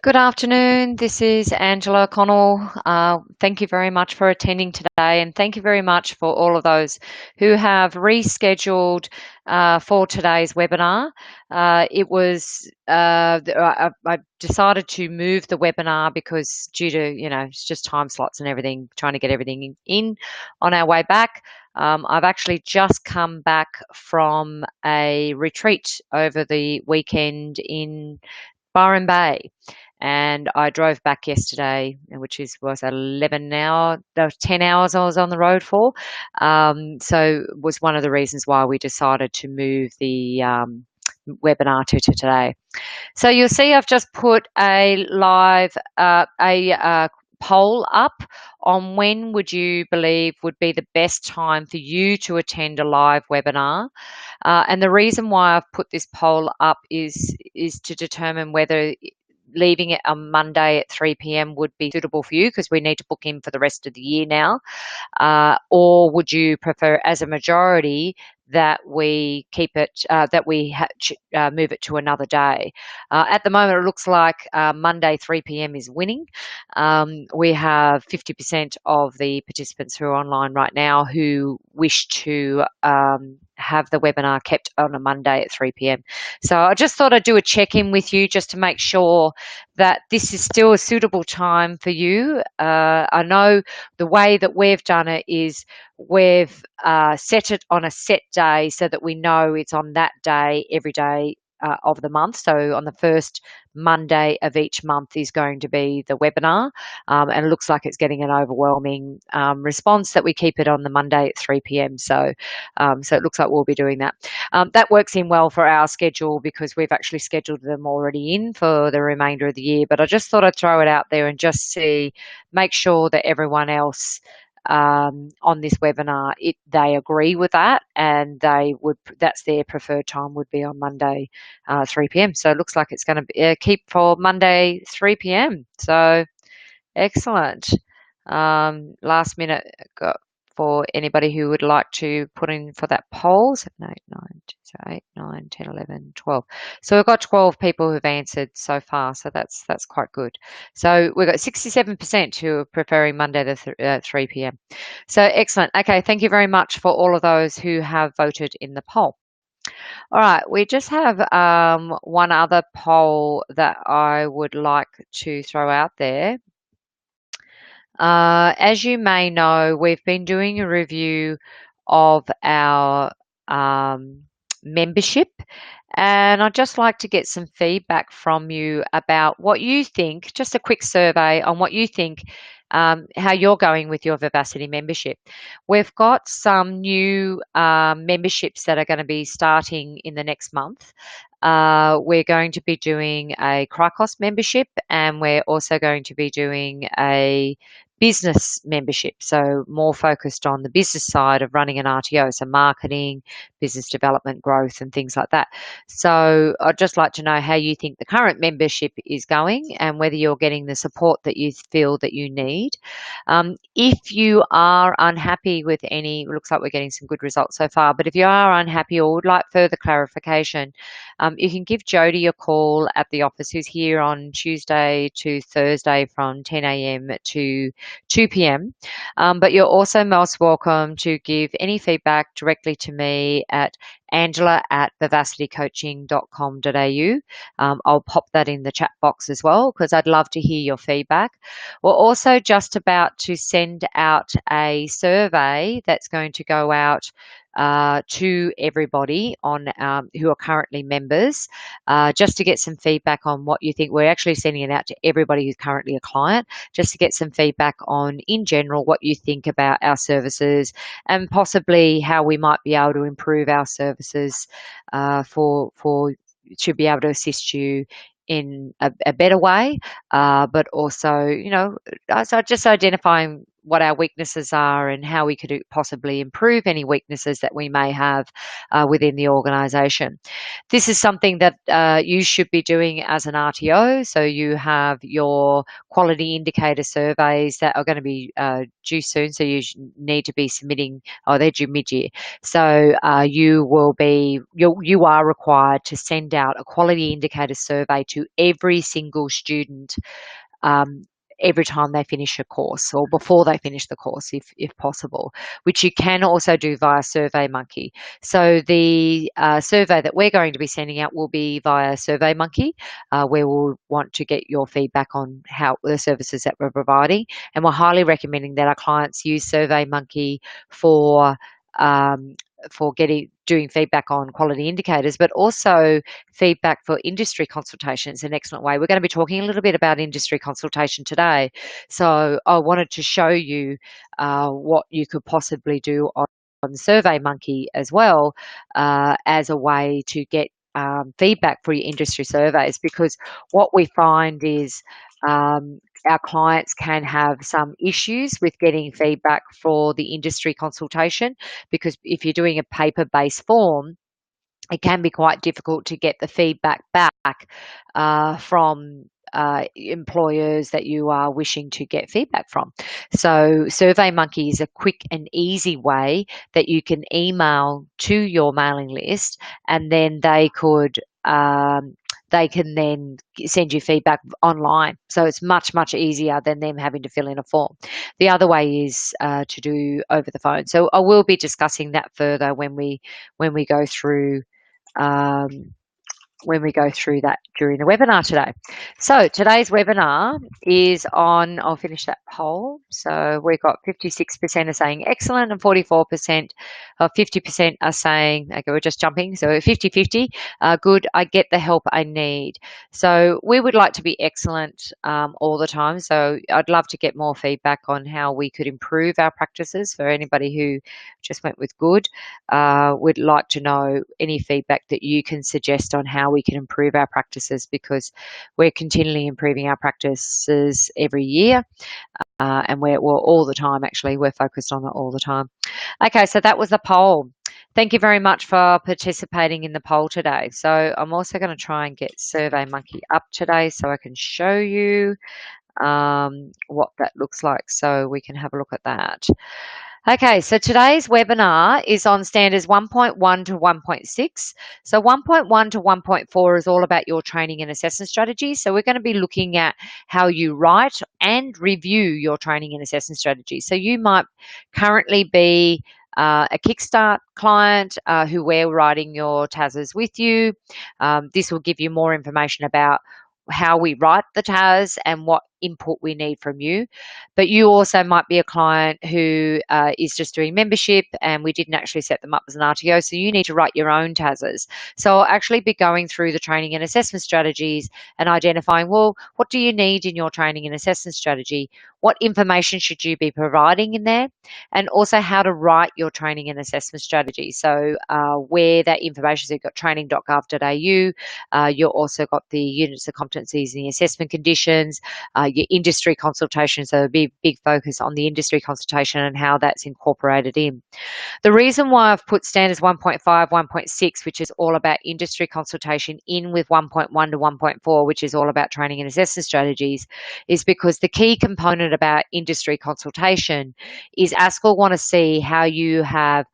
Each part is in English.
Good afternoon. This is Angela Connell. Thank you very much for attending today, and thank you very much for all of those who have rescheduled for today's webinar. I decided to move the webinar because due to, it's just time slots and everything, trying to get everything in on our way back. I've actually just come back from a retreat over the weekend in Byron Bay. And I drove back yesterday, which was 11 now, 10 hours I was on the road for. So was one of the reasons why we decided to move the webinar to today. So you'll see I've just put a live, poll up on when would you believe would be the best time for you to attend a live webinar. And the reason why I've put this poll up is to determine whether leaving it on Monday at 3 p.m. would be suitable for you, because we need to book in for the rest of the year now. Or would you prefer, as a majority, that we keep it, move it to another day? At the moment, it looks like Monday 3 p.m. is winning. We have 50% of the participants who are online right now who wish to have the webinar kept on a Monday at 3 p.m. So I just thought I'd do a check-in with you just to make sure that this is still a suitable time for you. I know the way that we've done it is we've set it on a set day so that we know it's on that day every day of the month. So on the first Monday of each month is going to be the webinar, and it looks like it's getting an overwhelming response that we keep it on the Monday at 3 p.m. So it looks like we'll be doing that. That works in well for our schedule because we've actually scheduled them already in for the remainder of the year. But I just thought I'd throw it out there and just make sure that everyone else on this webinar, they agree with that, and that's their preferred time would be on Monday 3 p.m. So it looks like it's going to keep for Monday 3 p.m. So excellent. Last minute for anybody who would like to put in for that poll. 7, 8, 9, 10, 11, 12. So we've got 12 people who've answered so far, so that's quite good. So we've got 67% who are preferring Monday the 3 p.m. So excellent. Okay, thank you very much for all of those who have voted in the poll. All right, we just have one other poll that I would like to throw out there. As you may know, we've been doing a review of our membership, and I'd just like to get some feedback from you about what you think, just a quick survey on what you think, how you're going with your Vivacity membership. We've got some new memberships that are going to be starting in the next month. We're going to be doing a Cricos membership, and we're also going to be doing a business membership, so more focused on the business side of running an RTO, so marketing, business development, growth, and things like that. So I'd just like to know how you think the current membership is going and whether you're getting the support that you feel that you need. If you are unhappy with any, it looks like we're getting some good results so far, but if you are unhappy or would like further clarification, you can give Jody a call at the office, who's here on Tuesday to Thursday from 10 a.m. to 2 p.m. But you're also most welcome to give any feedback directly to me at angela@vivacitycoaching.com.au. I'll pop that in the chat box as well, because I'd love to hear your feedback. We're also just about to send out a survey that's going to go out to everybody on who are currently members, just to get some feedback on what you think. We're actually sending it out to everybody who's currently a client, just to get some feedback on, in general, what you think about our services and possibly how we might be able to improve our services to be able to assist you in a better way, but also, so just identifying what our weaknesses are and how we could possibly improve any weaknesses that we may have within the organisation. This is something that you should be doing as an RTO. So you have your quality indicator surveys that are going to be due soon. So you need to be submitting. Oh, they're due mid-year. So you are required to send out a quality indicator survey to every single student um, every time they finish a course or before they finish the course, if possible, which you can also do via SurveyMonkey. So the survey that we're going to be sending out will be via SurveyMonkey, where we'll want to get your feedback on how the services that we're providing. And we're highly recommending that our clients use SurveyMonkey for um, doing feedback on quality indicators, but also feedback for industry consultation is an excellent way. We're going to be talking a little bit about industry consultation today. So I wanted to show you what you could possibly do on SurveyMonkey as well, as a way to get feedback for your industry surveys, because what we find is our clients can have some issues with getting feedback for the industry consultation, because if you're doing a paper-based form, it can be quite difficult to get the feedback back from employers that you are wishing to get feedback from. So SurveyMonkey is a quick and easy way that you can email to your mailing list, and then they can then send you feedback online. So it's much easier than them having to fill in a form. The other way is to do over the phone. So I will be discussing that further when we go through um, that during the webinar today. So today's webinar is on, I'll finish that poll. So we've got 56% are saying excellent and 44% or 50% are saying, okay, we're just jumping. So 50-50, good, I get the help I need. So we would like to be excellent all the time. So I'd love to get more feedback on how we could improve our practices. For anybody who just went with good, we'd like to know any feedback that you can suggest on how we can improve our practices, because we're continually improving our practices every year, and we're all the time, actually, we're focused on it all the time. Okay, so that was the poll. Thank you very much for participating in the poll today. So I'm also going to try and get SurveyMonkey up today so I can show you what that looks like, so we can have a look at that. Okay, so today's webinar is on standards 1.1 to 1.6. So 1.1 to 1.4 is all about your training and assessment strategy. So we're going to be looking at how you write and review your training and assessment strategy. So you might currently be a Kickstart client who we're writing your TASs with you. This will give you more information about how we write the TAS and what input we need from you. But you also might be a client who is just doing membership and we didn't actually set them up as an RTO, so you need to write your own TASs. So I'll actually be going through the training and assessment strategies and identifying, well, what do you need in your training and assessment strategy? What information should you be providing in there? And also how to write your training and assessment strategy. So where that information, so you've got training.gov.au, you've also got the units of competencies and the assessment conditions, your industry consultation, so a big focus on the industry consultation and how that's incorporated in. The reason why I've put standards 1.5, 1.6, which is all about industry consultation, in with 1.1 to 1.4, which is all about training and assessment strategies, is because the key component about industry consultation is ASQA want to see how you have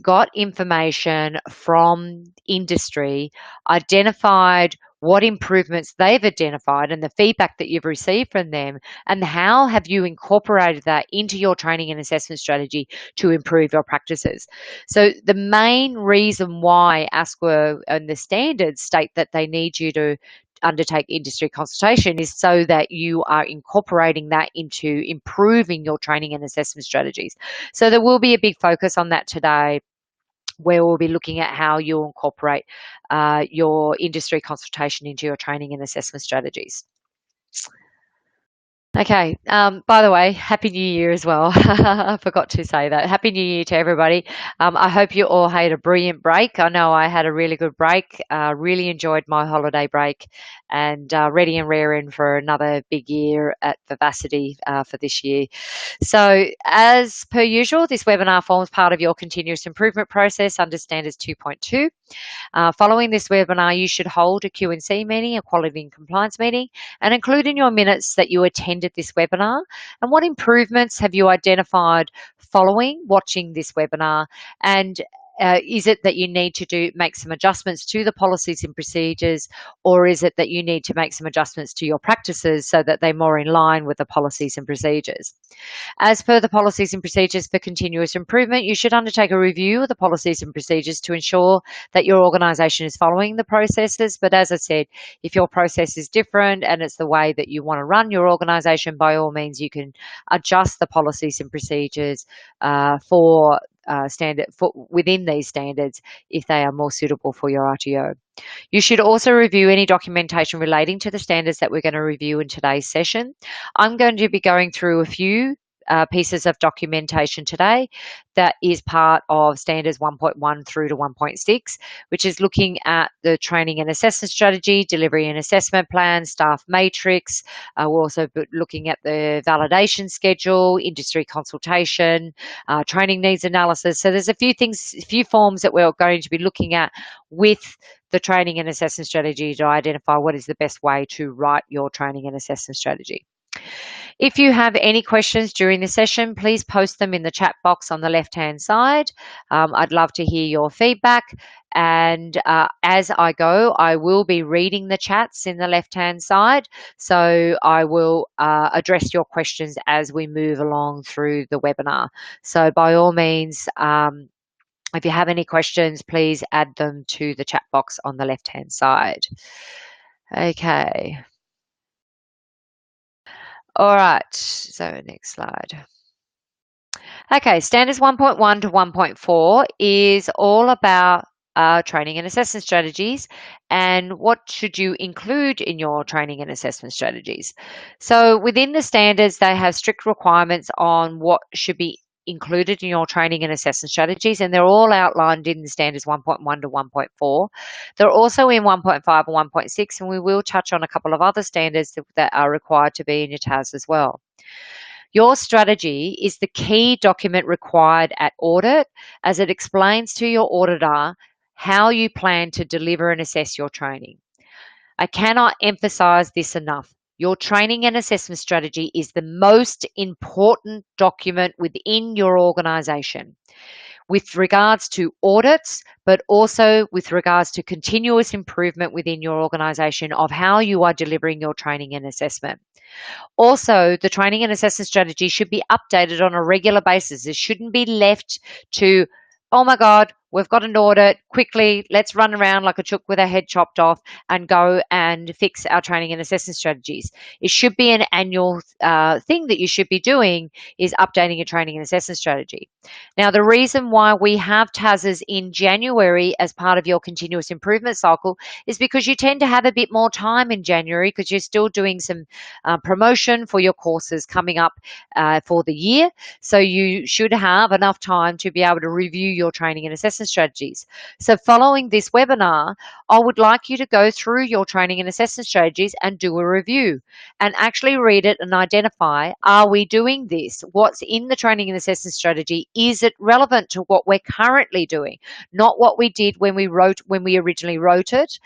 got information from industry, identified what improvements they've identified and the feedback that you've received from them, and how have you incorporated that into your training and assessment strategy to improve your practices. So the main reason why ASQA and the standards state that they need you to undertake industry consultation is so that you are incorporating that into improving your training and assessment strategies. So there will be a big focus on that today, where we'll be looking at how you incorporate your industry consultation into your training and assessment strategies. Okay. By the way, Happy New Year as well. I forgot to say that. Happy New Year to everybody. I hope you all had a brilliant break. I know I had a really good break. Really enjoyed my holiday break, and ready and raring for another big year at Vivacity for this year. So, as per usual, this webinar forms part of your continuous improvement process under Standards 2.2. Following this webinar, you should hold a Q&C meeting, a quality and compliance meeting, and include in your minutes that you attended this webinar and what improvements have you identified following watching this webinar, and is it that you need to make some adjustments to the policies and procedures, or is it that you need to make some adjustments to your practices so that they're more in line with the policies and procedures? As per the policies and procedures for continuous improvement, you should undertake a review of the policies and procedures to ensure that your organisation is following the processes. But as I said, if your process is different and it's the way that you want to run your organisation, by all means, you can adjust the policies and procedures within these standards if they are more suitable for your RTO. You should also review any documentation relating to the standards that we're going to review in today's session. I'm going to be going through a few pieces of documentation today that is part of standards 1.1 through to 1.6, which is looking at the training and assessment strategy, delivery and assessment plan, staff matrix. We're also looking at the validation schedule, industry consultation, training needs analysis. So there's a few forms that we're going to be looking at with the training and assessment strategy to identify what is the best way to write your training and assessment strategy. If you have any questions during the session, please post them in the chat box on the left-hand side. I'd love to hear your feedback. And as I go, I will be reading the chats in the left-hand side. So I will address your questions as we move along through the webinar. So by all means, if you have any questions, please add them to the chat box on the left-hand side. Okay. All right. So next slide. Okay, standards 1.1 to 1.4 is all about training and assessment strategies and what should you include in your training and assessment strategies. So within the standards, they have strict requirements on what should be included in your training and assessment strategies, and they're all outlined in standards 1.1 to 1.4. They're also in 1.5 and 1.6, and we will touch on a couple of other standards that are required to be in your TAS as well. Your strategy is the key document required at audit, as it explains to your auditor how you plan to deliver and assess your training. I cannot emphasize this enough. Your training and assessment strategy is the most important document within your organization with regards to audits, but also with regards to continuous improvement within your organization of how you are delivering your training and assessment. Also, the training and assessment strategy should be updated on a regular basis. It shouldn't be left to, oh my God, we've got an audit, quickly, let's run around like a chook with our head chopped off and go and fix our training and assessment strategies. It should be an annual thing that you should be doing, is updating your training and assessment strategy. Now, the reason why we have TASs in January as part of your continuous improvement cycle is because you tend to have a bit more time in January because you're still doing some promotion for your courses coming up for the year. So you should have enough time to be able to review your training and assessment strategies. So following this webinar, I would like you to go through your training and assessment strategies and do a review and actually read it and identify, are we doing this? What's in the training and assessment strategy? Is it relevant to what we're currently doing? Not what we did when we originally wrote it.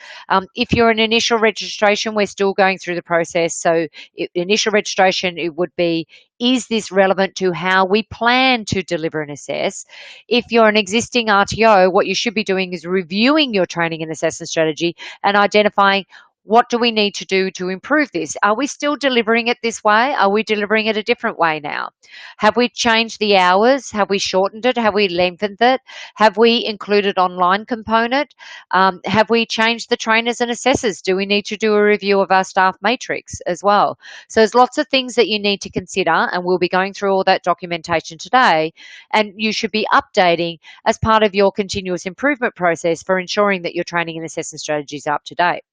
If you're an initial registration, we're still going through the process. So initial registration, it would be, is this relevant to how we plan to deliver and assess? If you're an existing RTO, what you should be doing is reviewing your training and assessment strategy and identifying, what do we need to do to improve this? Are we still delivering it this way? Are we delivering it a different way now? Have we changed the hours? Have we shortened it? Have we lengthened it? Have we included online component? Have we changed the trainers and assessors? Do we need to do a review of our staff matrix as well? So there's lots of things that you need to consider, and we'll be going through all that documentation today, and you should be updating as part of your continuous improvement process for ensuring that your training and assessment strategies are up to date.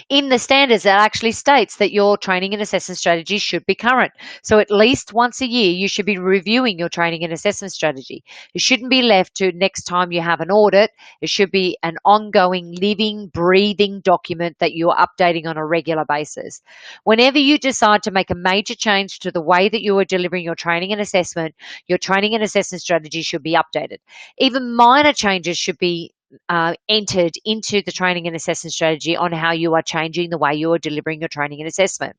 In the standards, that actually states that your training and assessment strategy should be current. So at least once a year, you should be reviewing your training and assessment strategy. It shouldn't be left to next time you have an audit. It should be an ongoing, living, breathing document that you're updating on a regular basis. Whenever you decide to make a major change to the way that you are delivering your training and assessment strategy should be updated. Even minor changes should be entered into the training and assessment strategy on how you are changing the way you are delivering your training and assessment.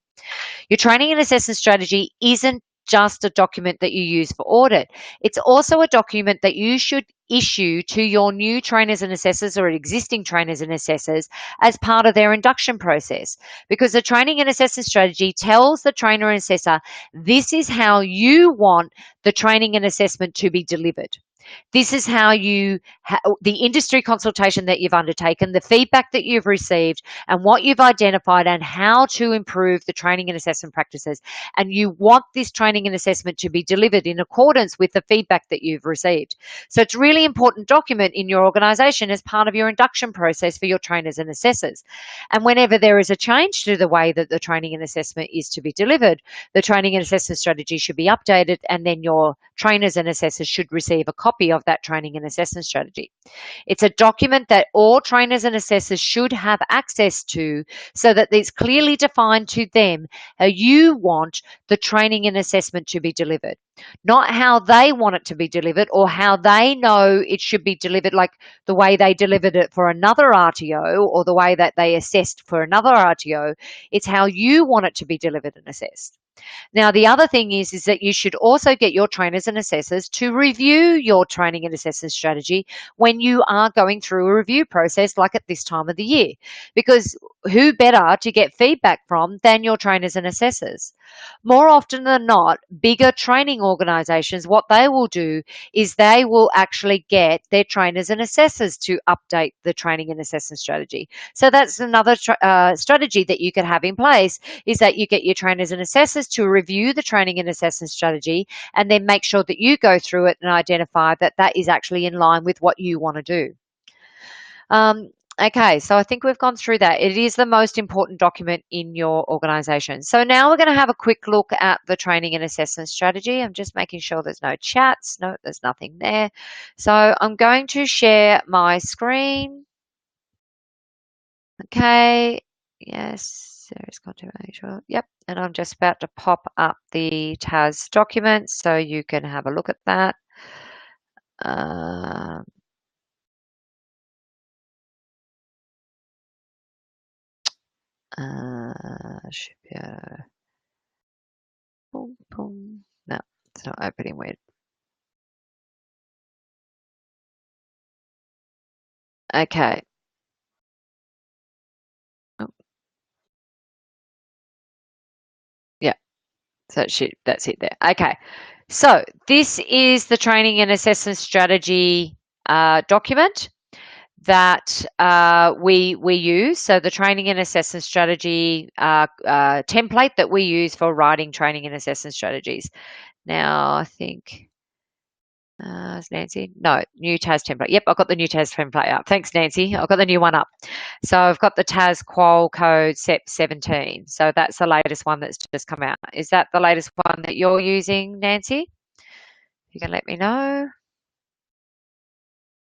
Your training and assessment strategy isn't just a document that you use for audit. It's also a document that you should issue to your new trainers and assessors or existing trainers and assessors as part of their induction process. Because the training and assessment strategy tells the trainer and assessor, this is how you want the training and assessment to be delivered. This is how the industry consultation that you've undertaken, the feedback that you've received, and what you've identified, and how to improve the training and assessment practices. And you want this training and assessment to be delivered in accordance with the feedback that you've received. So it's a really important document in your organisation as part of your induction process for your trainers and assessors. And whenever there is a change to the way that the training and assessment is to be delivered, the training and assessment strategy should be updated, and then your trainers and assessors should receive a copy of that training and assessment strategy. It's a document that all trainers and assessors should have access to, so that it's clearly defined to them how you want the training and assessment to be delivered, not how they want it to be delivered or how they know it should be delivered, like the way they delivered it for another RTO or the way that they assessed for another RTO. It's how you want it to be delivered and assessed. Now, the other thing is that you should also get your trainers and assessors to review your training and assessment strategy when you are going through a review process, like at this time of the year, because who better to get feedback from than your trainers and assessors? More often than not, bigger training organizations, what they will do is they will actually get their trainers and assessors to update the training and assessment strategy. So that's another strategy that you could have in place, is that you get your trainers and assessors to review the training and assessment strategy, and then make sure that you go through it and identify that that is actually in line with what you want to do. Okay, so I think we've gone through that. It is the most important document in your organisation. So now we're going to have a quick look at the training and assessment strategy. I'm just making sure there's no chats. No, there's nothing there. So I'm going to share my screen. Okay, yes, there is content manager. Yep, and I'm just about to pop up the TAS document so you can have a look at that. Should be boom, boom. No, it's not opening weird. Okay. Oh, yeah, so that's it there. Okay. So this is the training and assessment strategy document that we use. So the training and assessment strategy template that we use for writing training and assessment strategies. Now, I think, is Nancy? No, new TAS template. Yep, I've got the new TAS template up. Thanks, Nancy. I've got the new one up. So I've got the TAS Qual Code SEP 17. So that's the latest one that's just come out. Is that the latest one that you're using, Nancy? You can let me know.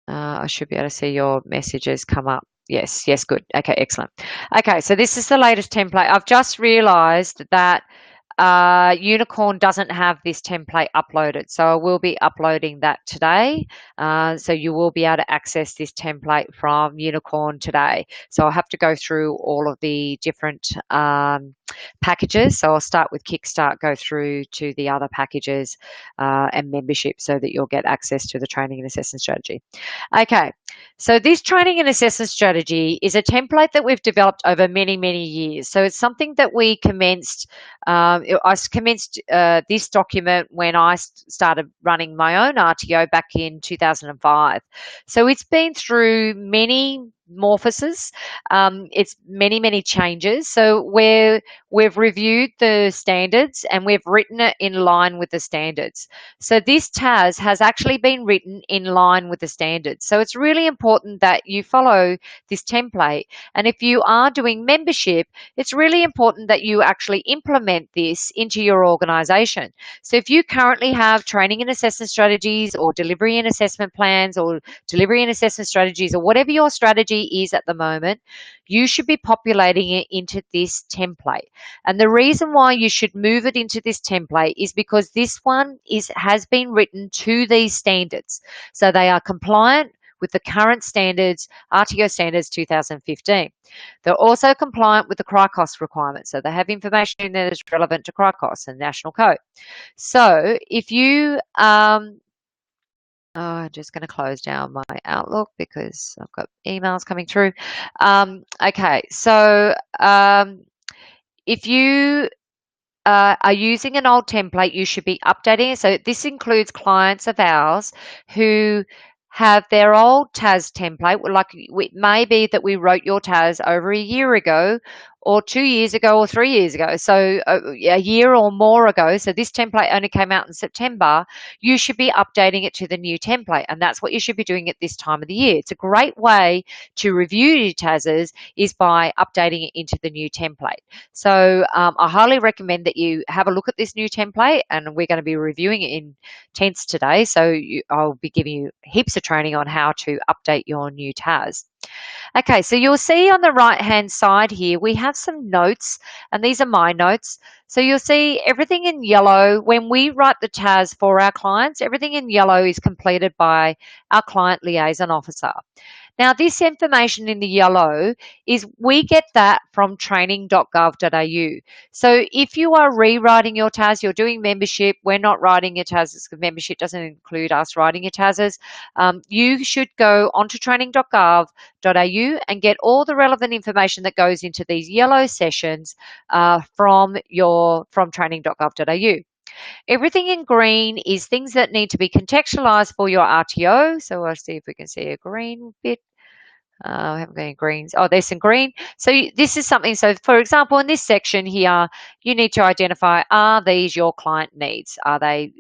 I should be able to see your messages come up. Yes, yes, good. Okay, excellent. Okay, so this is the latest template. I've just realized that Unicorn doesn't have this template uploaded, so I will be uploading that today. So you will be able to access this template from Unicorn today. So I'll have to go through all of the different packages. So I'll start with Kickstart, go through to the other packages and membership, so that you'll get access to the training and assessment strategy. Okay, so this training and assessment strategy is a template that we've developed over many, many years. So it's something that we commenced. I commenced this document when I started running my own RTO back in 2005. So it's been through many metamorphosis. It's many, many changes. So we've reviewed the standards and we've written it in line with the standards. So this TAS has actually been written in line with the standards. So it's really important that you follow this template. And if you are doing membership, it's really important that you actually implement this into your organization. So if you currently have training and assessment strategies or delivery and assessment plans or delivery and assessment strategies or whatever your strategy is at the moment, you should be populating it into this template. And the reason why you should move it into this template is because this one has been written to these standards. So they are compliant with the current standards, RTO standards 2015. They're also compliant with the CRICOS requirements. So they have information in there that's relevant to CRICOS and National Code. So if you, I'm just going to close down my Outlook because I've got emails coming through. Okay, so if you are using an old template, you should be updating it. So this includes clients of ours who have their old TAS template. Like it may be that we wrote your TAS over a year ago or 2 years ago or 3 years ago. So a year or more ago. So this template only came out in September. You should be updating it to the new template. And that's what you should be doing at this time of the year. It's a great way to review your TASs is by updating it into the new template. So I highly recommend that you have a look at this new template, and we're going to be reviewing it intense today. So I'll be giving you heaps of training on how to update your new TAS. Okay, so you'll see on the right-hand side here, we have some notes, and these are my notes. So you'll see everything in yellow. When we write the TAS for our clients, everything in yellow is completed by our client liaison officer. Now, this information in the yellow is we get that from training.gov.au. So if you are rewriting your TAS, you're doing membership, we're not writing your TASs because membership doesn't include us writing your TASs, you should go onto training.gov.au and get all the relevant information that goes into these yellow sessions from training.gov.au. Everything in green is things that need to be contextualized for your RTO. So I'll see if we can see a green bit. I haven't got any greens. Oh, there's some green. So this is something. So for example, in this section here, you need to identify, are these your client needs? Are they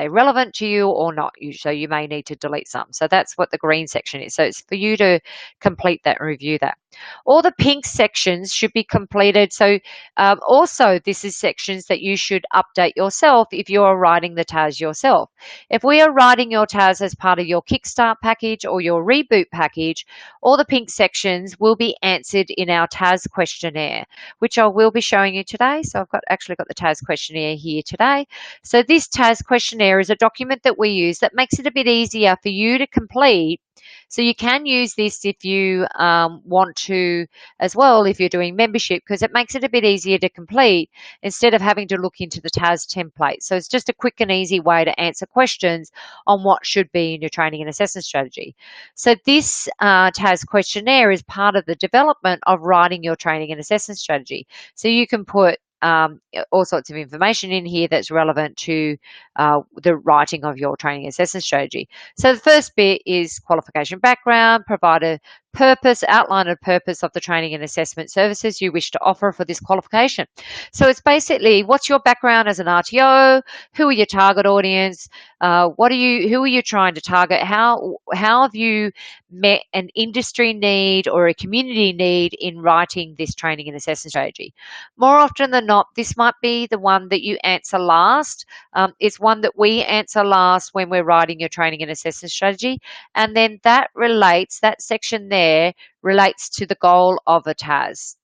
relevant to you or not? So you may need to delete some. So that's what the green section is. So it's for you to complete that and review that. All the pink sections should be completed. So also this is sections that you should update yourself if you're writing the TAS yourself. If we are writing your TAS as part of your Kickstart package or your Reboot package, all the pink sections will be answered in our TAS questionnaire, which I will be showing you today. So I've actually got the TAS questionnaire here today. So this TAS questionnaire is a document that we use that makes it a bit easier for you to complete. So you can use this if you want to as well, if you're doing membership, because it makes it a bit easier to complete instead of having to look into the TAS template. So it's just a quick and easy way to answer questions on what should be in your training and assessment strategy. So this TAS questionnaire is part of the development of writing your training and assessment strategy. So you can put all sorts of information in here that's relevant to the writing of your training assessment strategy. So the first bit is qualification background, provide a purpose, outline a purpose of the training and assessment services you wish to offer for this qualification. So it's basically, what's your background as an RTO? Who are your target audience? Who are you trying to target? How have you met an industry need or a community need in writing this training and assessment strategy? More often than not, this might be the one that you answer last. It's one that we answer last when we're writing your training and assessment strategy. And then that section there relates to the goal of a TAS.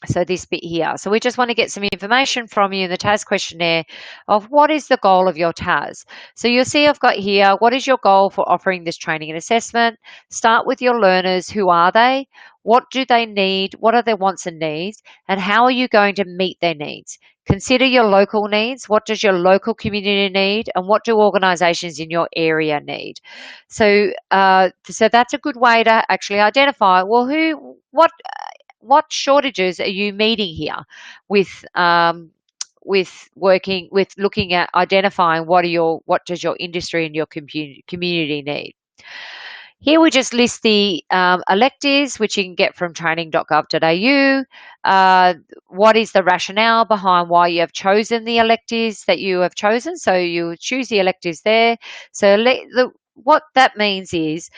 So this bit here. So we just want to get some information from you in the TAS questionnaire of what is the goal of your TAS. So you'll see I've got here, what is your goal for offering this training and assessment? Start with your learners. Who are they? What do they need? What are their wants and needs? And how are you going to meet their needs? Consider your local needs. What does your local community need? And what do organisations in your area need? So that's a good way to actually identify, well, what shortages are you meeting here with looking at identifying what does your industry and your community need? Here we just list the electives, which you can get from training.gov.au. What is the rationale behind why you have chosen the electives that you have chosen? So you choose the electives there. So what that means is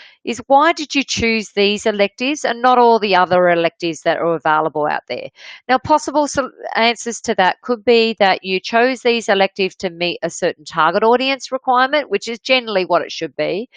why did you choose these electives and not all the other electives that are available out there? Now, possible answers to that could be that you chose these electives to meet a certain target audience requirement, which is generally what it should be.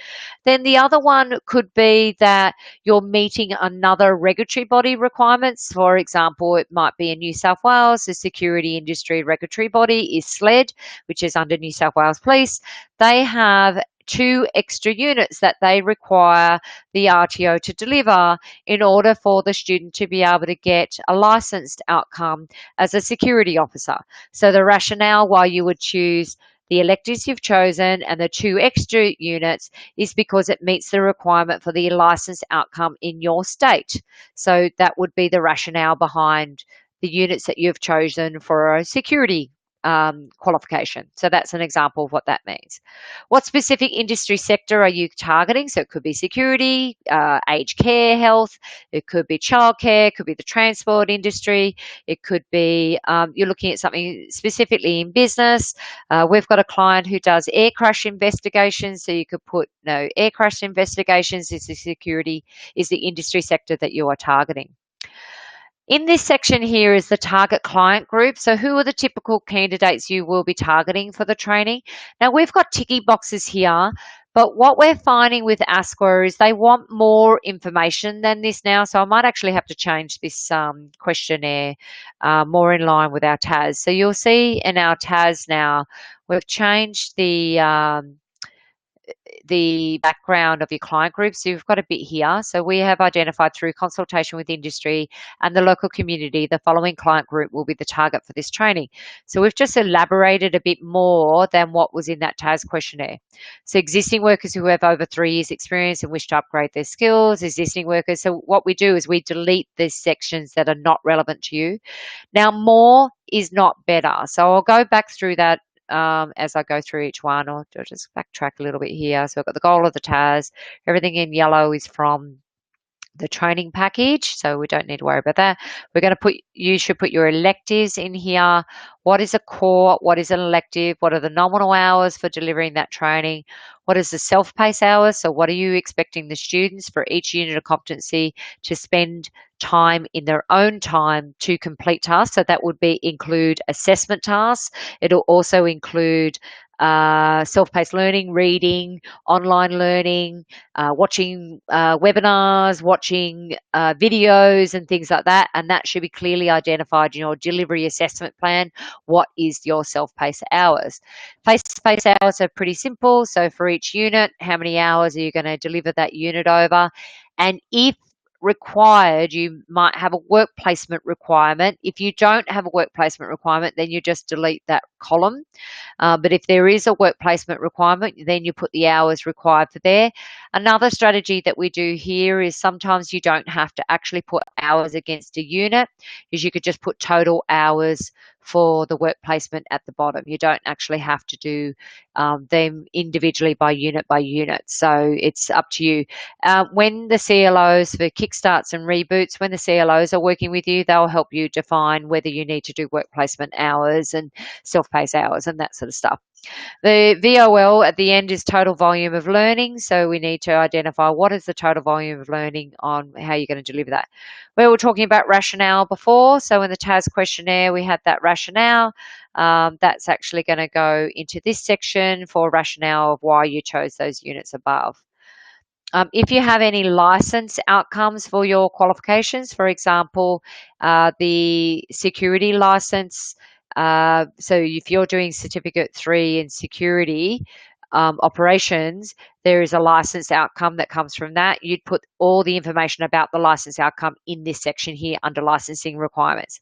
Then the other one could be that you're meeting another regulatory body requirements. For example, it might be in New South Wales, the security industry regulatory body is SLED, which is under New South Wales Police. They have 2 extra units that they require the RTO to deliver in order for the student to be able to get a licensed outcome as a security officer. So the rationale why you would choose the electives you've chosen and the 2 extra units is because it meets the requirement for the licensed outcome in your state. So that would be the rationale behind the units that you've chosen for a security qualification. So that's an example of what that means. What specific industry sector are you targeting? So it could be security, aged care, health, it could be childcare, it could be the transport industry, it could be you're looking at something specifically in business. We've got a client who does air crash investigations, so you could put air crash investigations is the industry sector that you are targeting. In this section here is the target client group. So who are the typical candidates you will be targeting for the training? Now we've got ticky boxes here, but what we're finding with ASQA is they want more information than this now. So I might actually have to change this questionnaire more in line with our TAS. So you'll see in our TAS now, we've changed the background of your client group. So you've got a bit here. So we have identified through consultation with industry and the local community, the following client group will be the target for this training. So we've just elaborated a bit more than what was in that TAS questionnaire. So existing workers who have over 3 years experience and wish to upgrade their skills, existing workers. So what we do is we delete these sections that are not relevant to you. Now, more is not better. So I'll go back through that as I go through each one. I'll just backtrack a little bit here. So I've got the goal of the TAS. Everything in yellow is from the training package, so we don't need to worry about that. We're going to you should put your electives in here. What is a core? What is an elective? What are the nominal hours for delivering that training? What is the self-paced hours? So what are you expecting the students for each unit of competency to spend time in their own time to complete tasks? So that would include assessment tasks. It'll also include self-paced learning, reading, online learning, watching webinars, watching videos and things like that. And that should be clearly identified in your delivery assessment plan. What is your self-paced hours? Face-to-face hours are pretty simple. So for each unit, how many hours are you going to deliver that unit over? And if required, you might have a work placement requirement. If you don't have a work placement requirement, then you just delete that column. But if there is a work placement requirement, then you put the hours required for there. Another strategy that we do here is sometimes you don't have to actually put hours against a unit, is you could just put total hours for the work placement at the bottom. You don't actually have to do them individually by unit. So it's up to you. When the CLOs for kickstarts and reboots, when the CLOs are working with you, they'll help you define whether you need to do work placement hours and self-paced hours and that sort of stuff. The VOL at the end is total volume of learning. So we need to identify what is the total volume of learning on how you're going to deliver that. We were talking about rationale before. So in the TAS questionnaire, we had that rationale. That's actually going to go into this section for rationale of why you chose those units above. If you have any license outcomes for your qualifications, for example, the security license, so if you're doing certificate 3 in security operations, there is a license outcome that comes from that. You'd put all the information about the license outcome in this section here under licensing requirements.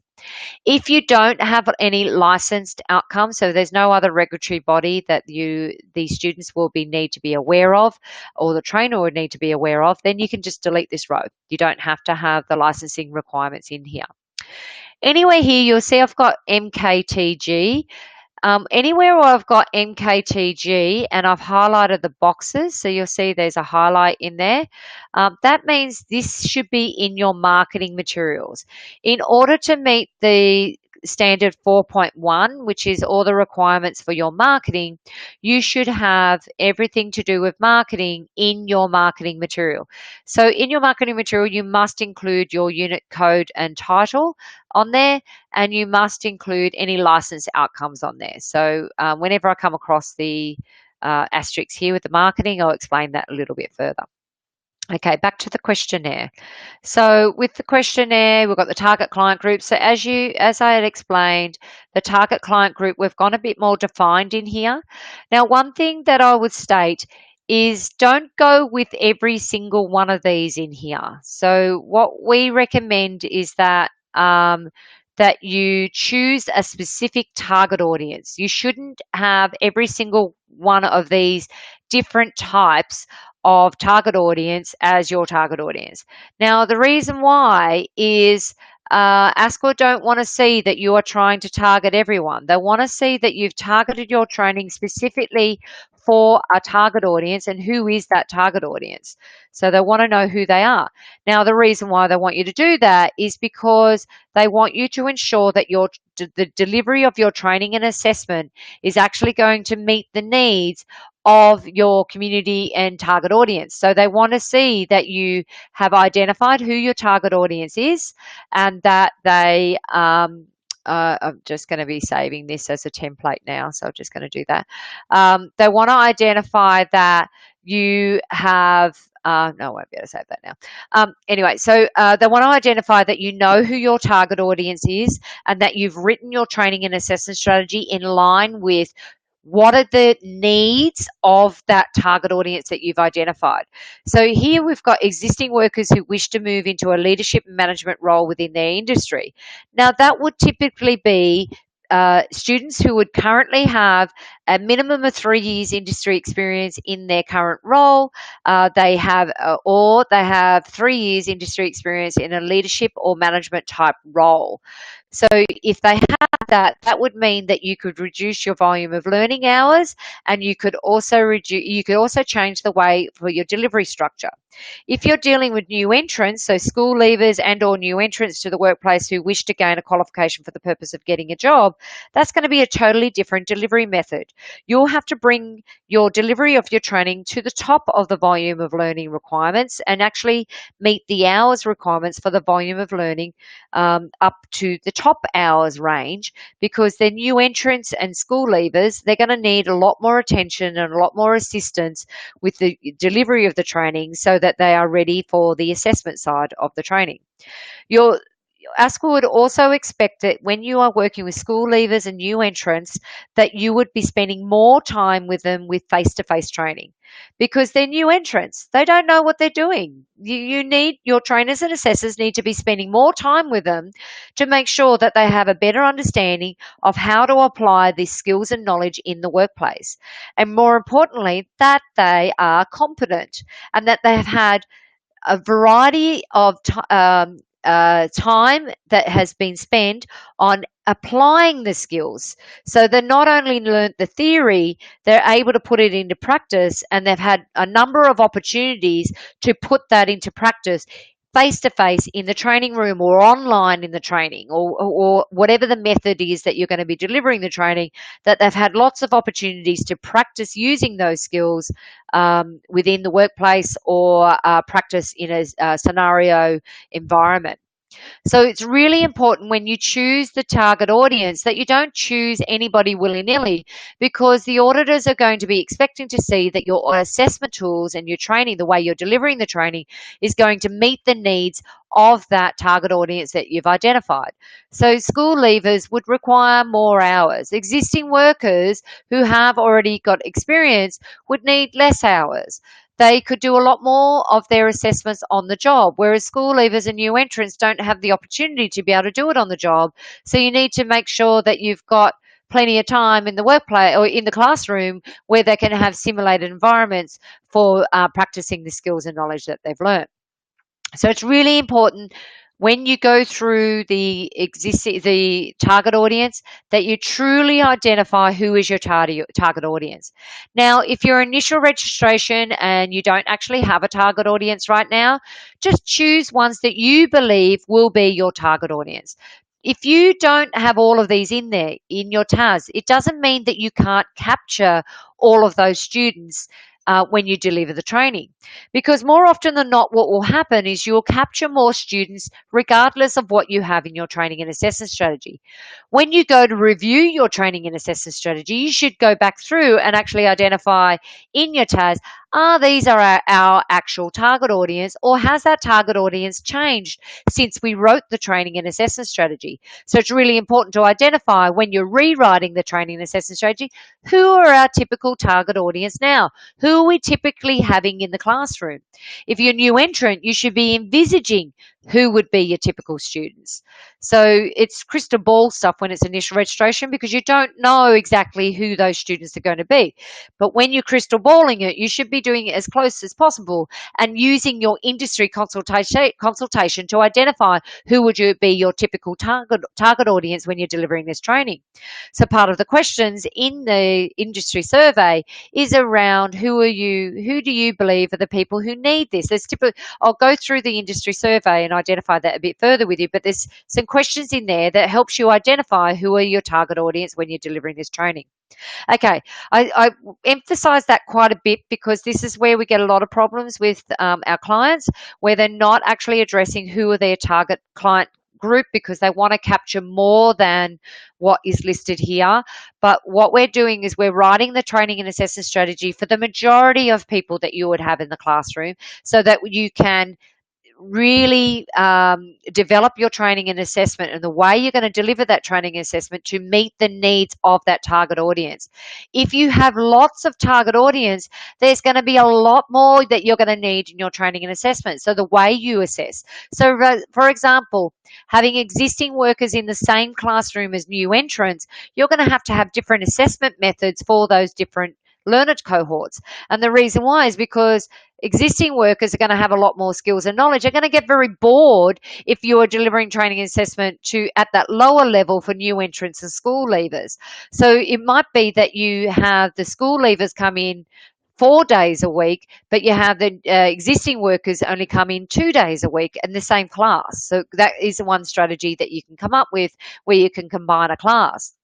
If you don't have any licensed outcomes, so there's no other regulatory body that these students will need to be aware of, or the trainer would need to be aware of, then you can just delete this row. You don't have to have the licensing requirements in here. Anyway, here you'll see I've got MKTG. Anywhere where I've got MKTG and I've highlighted the boxes, so you'll see there's a highlight in there, that means this should be in your marketing materials. In order to meet the standard 4.1, which is all the requirements for your marketing, you should have everything to do with marketing in your marketing material. So in your marketing material, you must include your unit code and title on there, and you must include any license outcomes on there. So whenever I come across the asterisks here with the marketing, I'll explain that a little bit further. Okay, back to the questionnaire. So with the questionnaire, we've got the target client group. So as I had explained, the target client group, we've gone a bit more defined in here. Now, one thing that I would state is don't go with every single one of these in here. So what we recommend is that you choose a specific target audience. You shouldn't have every single one of these different types of target audience as your target audience. Now, the reason why is ASQA don't want to see that you are trying to target everyone. They want to see that you've targeted your training specifically for a target audience and who is that target audience. So they want to know who they are. Now, the reason why they want you to do that is because they want you to ensure that the delivery of your training and assessment is actually going to meet the needs of your community and target audience. So they want to see that you have identified who your target audience is, and that I'm just going to be saving this as a template now, so I'm just going to do that. They want to identify that you have no, I won't be able to save that now. Anyway, so they want to identify that you know who your target audience is and that you've written your training and assessment strategy in line with what are the needs of that target audience that you've identified. So here we've got existing workers who wish to move into a leadership and management role within their industry. Now, that would typically be students who would currently have a minimum of 3 years industry experience in their current role. They have 3 years industry experience in a leadership or management type role. So if they have that, that would mean that you could reduce your volume of learning hours, and you could also change the way for your delivery structure. If you're dealing with new entrants, so school leavers and or new entrants to the workplace who wish to gain a qualification for the purpose of getting a job, that's going to be a totally different delivery method. You'll have to bring your delivery of your training to the top of the volume of learning requirements and actually meet the hours requirements for the volume of learning up to the top hours range, because they're new entrants and school leavers. They're going to need a lot more attention and a lot more assistance with the delivery of the training so that they are ready for the assessment side of the training. Your ASQA would also expect that when you are working with school leavers and new entrants, that you would be spending more time with them with face-to-face training, because they're new entrants. They don't know what they're doing. Your trainers and assessors need to be spending more time with them to make sure that they have a better understanding of how to apply these skills and knowledge in the workplace. And more importantly, that they are competent and that they have had a variety of time that has been spent on applying the skills. So they're not only learnt the theory, they're able to put it into practice, and they've had a number of opportunities to put that into practice face to face in the training room or online in the training, or whatever the method is that you're going to be delivering the training, that they've had lots of opportunities to practice using those skills within the workplace or practice in a scenario environment. So it's really important when you choose the target audience that you don't choose anybody willy-nilly, because the auditors are going to be expecting to see that your assessment tools and your training, the way you're delivering the training, is going to meet the needs of that target audience that you've identified. So school leavers would require more hours. Existing workers who have already got experience would need less hours. They could do a lot more of their assessments on the job, whereas school leavers and new entrants don't have the opportunity to be able to do it on the job. So you need to make sure that you've got plenty of time in the workplace or in the classroom where they can have simulated environments for practicing the skills and knowledge that they've learned. So it's really important when you go through the target audience, that you truly identify who is your target audience. Now, if you're initial registration and you don't actually have a target audience right now, just choose ones that you believe will be your target audience. If you don't have all of these in there in your TAS, it doesn't mean that you can't capture all of those students when you deliver the training. Because more often than not, what will happen is you'll capture more students regardless of what you have in your training and assessment strategy. When you go to review your training and assessment strategy, you should go back through and actually identify in your TAS, these are our actual target audience, or has that target audience changed since we wrote the training and assessment strategy? So it's really important to identify when you're rewriting the training and assessment strategy, who are our typical target audience now? Who are we typically having in the classroom? If you're a new entrant, you should be envisaging who would be your typical students. So it's crystal ball stuff when it's initial registration because you don't know exactly who those students are going to be. But when you're crystal balling it, you should be doing it as close as possible and using your industry consultation to identify who would be your typical target audience when you're delivering this training. So part of the questions in the industry survey is around who do you believe are the people who need this? I'll go through the industry survey and identify that a bit further with you, but there's some questions in there that helps you identify who are your target audience when you're delivering this training. Okay, I emphasize that quite a bit because this is where we get a lot of problems with our clients, where they're not actually addressing who are their target client group because they want to capture more than what is listed here. But what we're doing is we're writing the training and assessment strategy for the majority of people that you would have in the classroom so that you can really develop your training and assessment and the way you're going to deliver that training and assessment to meet the needs of that target audience. If you have lots of target audience, there's going to be a lot more that you're going to need in your training and assessment. So the way you assess. So for example, having existing workers in the same classroom as new entrants, you're going to have different assessment methods for those different learner cohorts. And the reason why is because existing workers are going to have a lot more skills and knowledge. They're going to get very bored if you are delivering training and assessment to at that lower level for new entrants and school leavers. So it might be that you have the school leavers come in 4 days a week, but you have the existing workers only come in 2 days a week in the same class. So that is one strategy that you can come up with where you can combine a class.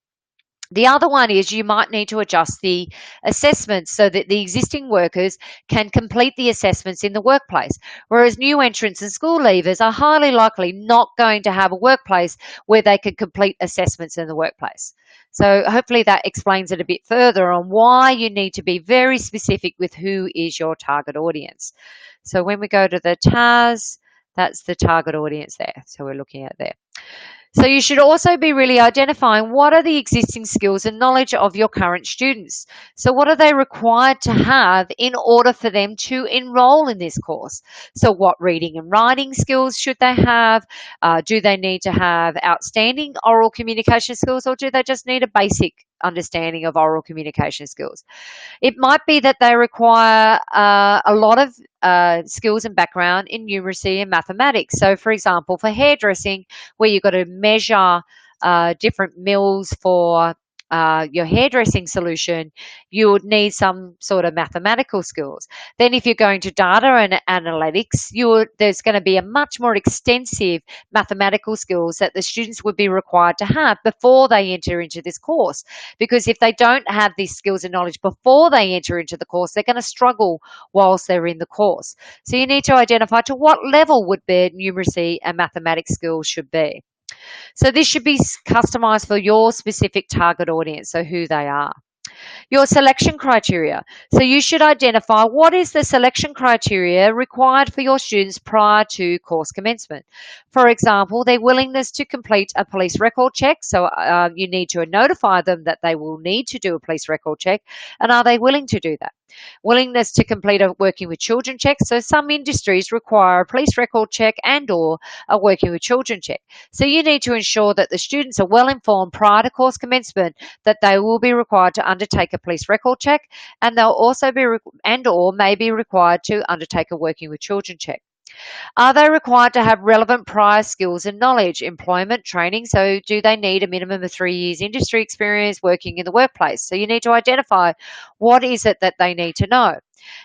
The other one is you might need to adjust the assessments so that the existing workers can complete the assessments in the workplace, whereas new entrants and school leavers are highly likely not going to have a workplace where they can complete assessments in the workplace. So hopefully that explains it a bit further on why you need to be very specific with who is your target audience. So when we go to the TAS, that's the target audience there. So we're looking at there. So you should also be really identifying what are the existing skills and knowledge of your current students. So what are they required to have in order for them to enroll in this course? So what reading and writing skills should they have? Do they need to have outstanding oral communication skills, or do they just need a basic understanding of oral communication skills? It might be that they require a lot of skills and background in numeracy and mathematics. So, for example, for hairdressing, where you've got to measure different mils for your hairdressing solution, you would need some sort of mathematical skills. Then if you're going to data and analytics, there's going to be a much more extensive mathematical skills that the students would be required to have before they enter into this course. Because if they don't have these skills and knowledge before they enter into the course, they're going to struggle whilst they're in the course. So you need to identify to what level would their numeracy and mathematics skills should be. So this should be customized for your specific target audience, so who they are. Your selection criteria. So you should identify what is the selection criteria required for your students prior to course commencement. For example, their willingness to complete a police record check. So you need to notify them that they will need to do a police record check, and are they willing to do that? Willingness to complete a working with children check. So some industries require a police record check and or a working with children check. So you need to ensure that the students are well informed prior to course commencement that they will be required to undertake a police record check, and they'll also be and or may be required to undertake a working with children check. Are they required to have relevant prior skills and knowledge, employment, training? So, do they need a minimum of 3 years industry experience working in the workplace? So, you need to identify what is it that they need to know.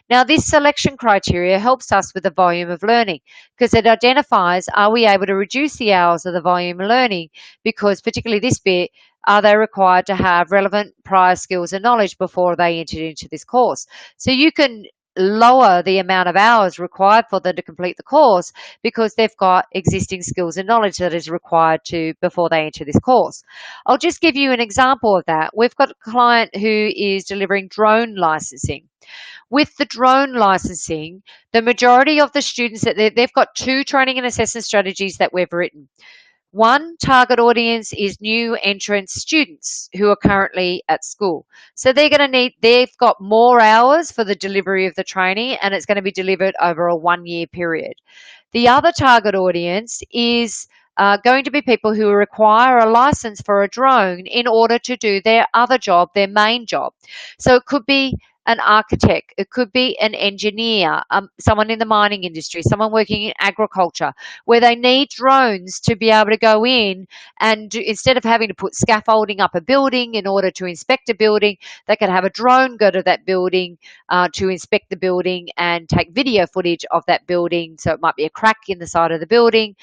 Now, this selection criteria helps us with the volume of learning because it identifies, are we able to reduce the hours of the volume of learning? Because, particularly this bit, are they required to have relevant prior skills and knowledge before they entered into this course? So you can lower the amount of hours required for them to complete the course because they've got existing skills and knowledge that is required to before they enter this course. I'll just give you an example of that. We've got a client who is delivering drone licensing. With the drone licensing, the majority of the students that they've got two training and assessment strategies that we've written. One target audience is new entrant students who are currently at school. So they've got more hours for the delivery of the training, and it's going to be delivered over a 1 year period. The other target audience is going to be people who require a license for a drone in order to do their other job, their main job. So it could be an architect, it could be an engineer, someone in the mining industry, someone working in agriculture, where they need drones to be able to go in and instead of having to put scaffolding up a building in order to inspect a building, they can have a drone go to that building to inspect the building and take video footage of that building. So it might be a crack in the side of the building.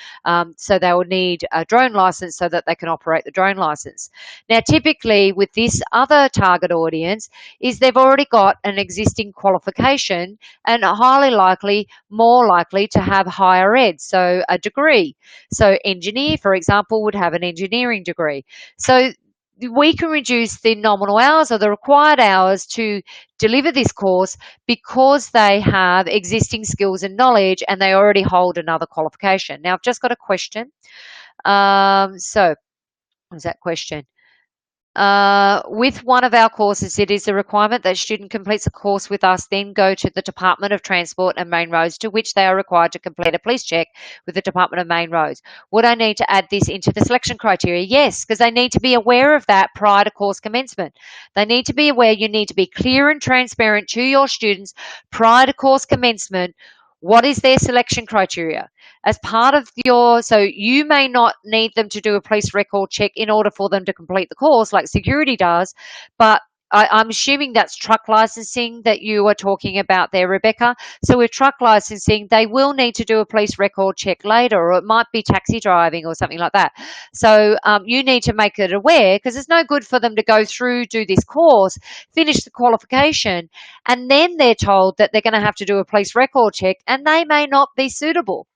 So they will need a drone license so that they can operate the drone license. Now, typically with this other target audience is they've already got an existing qualification and are highly likely, more likely to have higher ed, so a degree. So engineer, for example, would have an engineering degree. So we can reduce the nominal hours or the required hours to deliver this course because they have existing skills and knowledge and they already hold another qualification. Now, I've just got a question. So, what was that question? With one of our courses, it is a requirement that student completes a course with us, then go to the Department of Transport and Main Roads, to which they are required to complete a police check with the Department of Main Roads. Would I need to add this into the selection criteria? Yes, because they need to be aware of that prior to course commencement. They need to be aware, you need to be clear and transparent to your students prior to course commencement. What is their selection criteria? As part of so you may not need them to do a police record check in order for them to complete the course like security does, but I'm assuming that's truck licensing that you are talking about there, Rebecca. So with truck licensing, they will need to do a police record check later, or it might be taxi driving or something like that. So you need to make it aware, because it's no good for them to go through, do this course, finish the qualification, and then they're told that they're going to have to do a police record check, and they may not be suitable.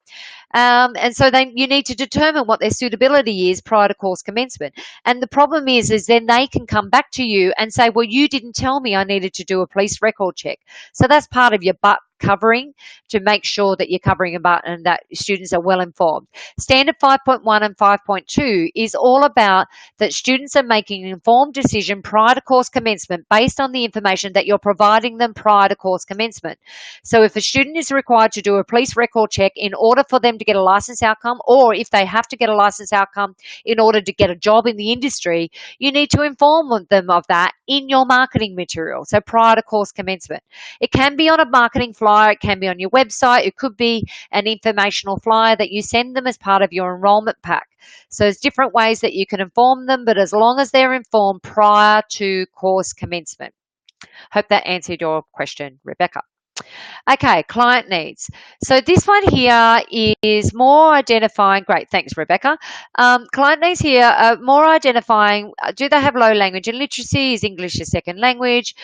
And so you need to determine what their suitability is prior to course commencement. And the problem is then they can come back to you and say, well, you didn't tell me I needed to do a police record check. So that's part of your butt covering to make sure that you're covering a butt and that students are well informed. Standard 5.1 and 5.2 is all about that students are making an informed decision prior to course commencement based on the information that you're providing them prior to course commencement. So if a student is required to do a police record check in order for them to get a license outcome, or if they have to get a license outcome in order to get a job in the industry, you need to inform them of that in your marketing material, so prior to course commencement. It can be on a marketing flyer, it can be on your website, it could be an informational flyer that you send them as part of your enrollment pack. So there's different ways that you can inform them, but as long as they're informed prior to course commencement. Hope that answered your question, Rebecca. Okay, client needs. So this one here is more identifying, great, thanks Rebecca. Client needs here are more identifying, do they have low language and literacy? Is English a second language?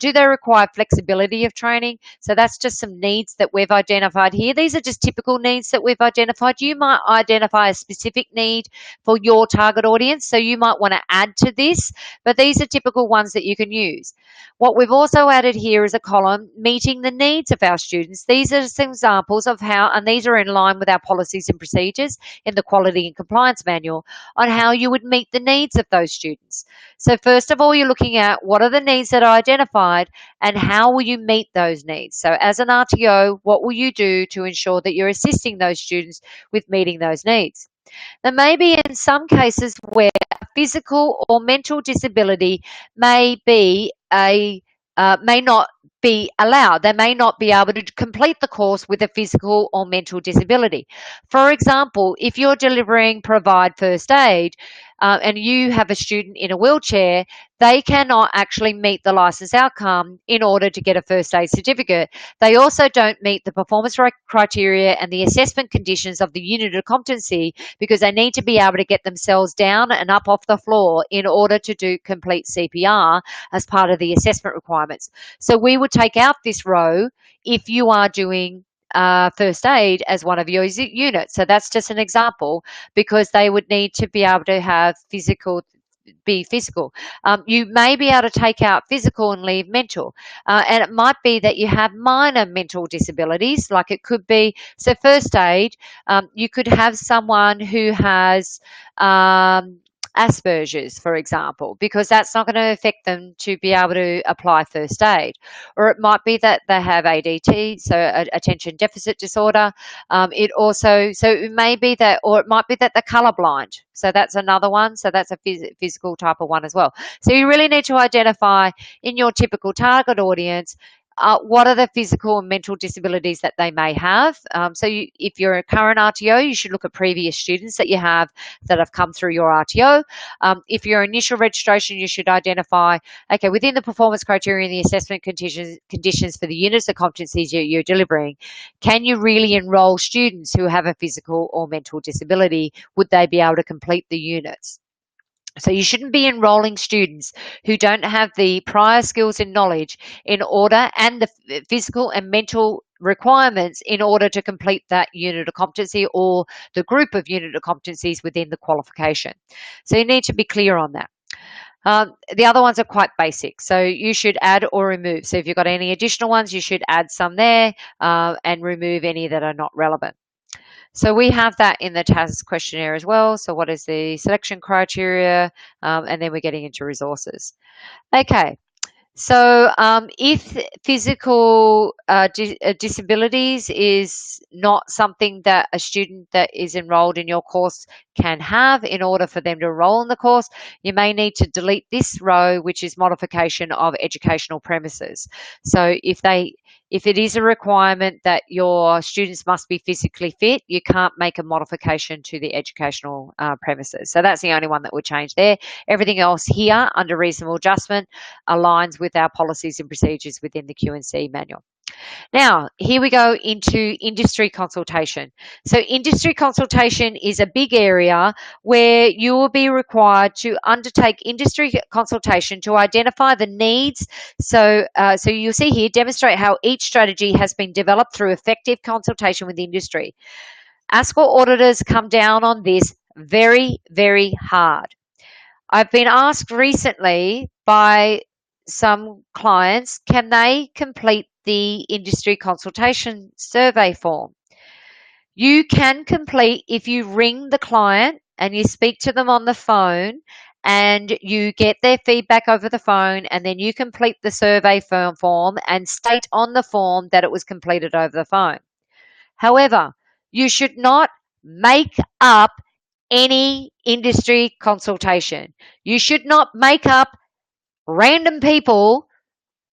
Do they require flexibility of training? So that's just some needs that we've identified here. These are just typical needs that we've identified. You might identify a specific need for your target audience, so you might want to add to this, but these are typical ones that you can use. What we've also added here is a column, meeting the needs of our students. These are some examples of how, and these are in line with our policies and procedures in the Quality and Compliance Manual, on how you would meet the needs of those students. So first of all, you're looking at what are the needs that are identified and how will you meet those needs. So as an RTO, what will you do to ensure that you're assisting those students with meeting those needs? There may be in some cases where physical or mental disability may be may not be allowed. They may not be able to complete the course with a physical or mental disability. For example, if you're delivering Provide First Aid and you have a student in a wheelchair, they cannot actually meet the license outcome in order to get a first aid certificate. They also don't meet the performance criteria and the assessment conditions of the unit of competency because they need to be able to get themselves down and up off the floor in order to do complete CPR as part of the assessment requirements. So we would take out this row if you are doing first aid as one of your units. So that's just an example because they would need to be able to have be physical. You may be able to take out physical and leave mental. And it might be that you have minor mental disabilities, like it could be, so first aid, you could have someone who has Asperger's, for example, because that's not going to affect them to be able to apply first aid. Or it might be that they have ADT, so attention deficit disorder. So it may be that, or it might be that they're colorblind. So that's another one. So that's a physical type of one as well. So you really need to identify in your typical target audience what are the physical and mental disabilities that they may have. If you're a current RTO, you should look at previous students that you have that have come through your RTO. If you're initial registration, you should identify, okay, within the performance criteria and the assessment conditions for the units of competencies you're delivering, can you really enroll students who have a physical or mental disability? Would they be able to complete the units? So you shouldn't be enrolling students who don't have the prior skills and knowledge in order, and the physical and mental requirements in order to complete that unit of competency or the group of unit of competencies within the qualification. So you need to be clear on that. The other ones are quite basic, so you should add or remove. So if you've got any additional ones, you should add some there and remove any that are not relevant. So we have that in the task questionnaire as well. So what is the selection criteria? And then we're getting into resources. Okay. So if physical disabilities is not something that a student that is enrolled in your course can have in order for them to enroll in the course, you may need to delete this row, which is modification of educational premises. So if it is a requirement that your students must be physically fit, you can't make a modification to the educational premises. So that's the only one that would change there. Everything else here under reasonable adjustment aligns with our policies and procedures within the Q&C manual. Now, here we go into industry consultation. So industry consultation is a big area where you will be required to undertake industry consultation to identify the needs. So you'll see here, demonstrate how each strategy has been developed through effective consultation with industry. ASQA auditors come down on this very, very hard. I've been asked recently by some clients, can they complete the industry consultation survey form? You can complete if you ring the client and you speak to them on the phone and you get their feedback over the phone, and then you complete the survey form and state on the form that it was completed over the phone. However, you should not make up any industry consultation. You should not make up random people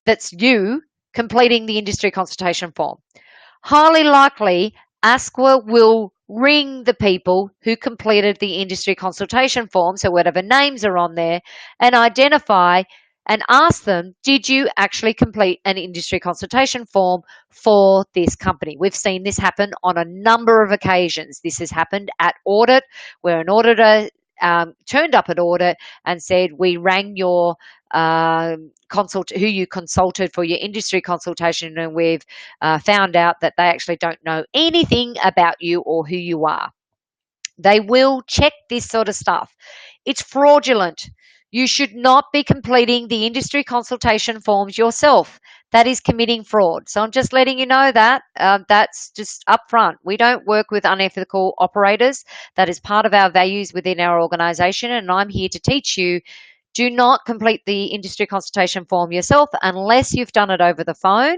that's you completing the industry consultation form. Highly likely, ASQA will ring the people who completed the industry consultation form, so whatever names are on there, and identify and ask them, did you actually complete an industry consultation form for this company? We've seen this happen on a number of occasions. This has happened at audit, where an auditor turned up at audit and said, we rang your who you consulted for your industry consultation, and we've found out that they actually don't know anything about you or who you are. They will check this sort of stuff. It's fraudulent. You should not be completing the industry consultation forms yourself. That is committing fraud. So I'm just letting you know that. That's just upfront. We don't work with unethical operators. That is part of our values within our organisation, and I'm here to teach you Do not complete the industry consultation form yourself unless you've done it over the phone.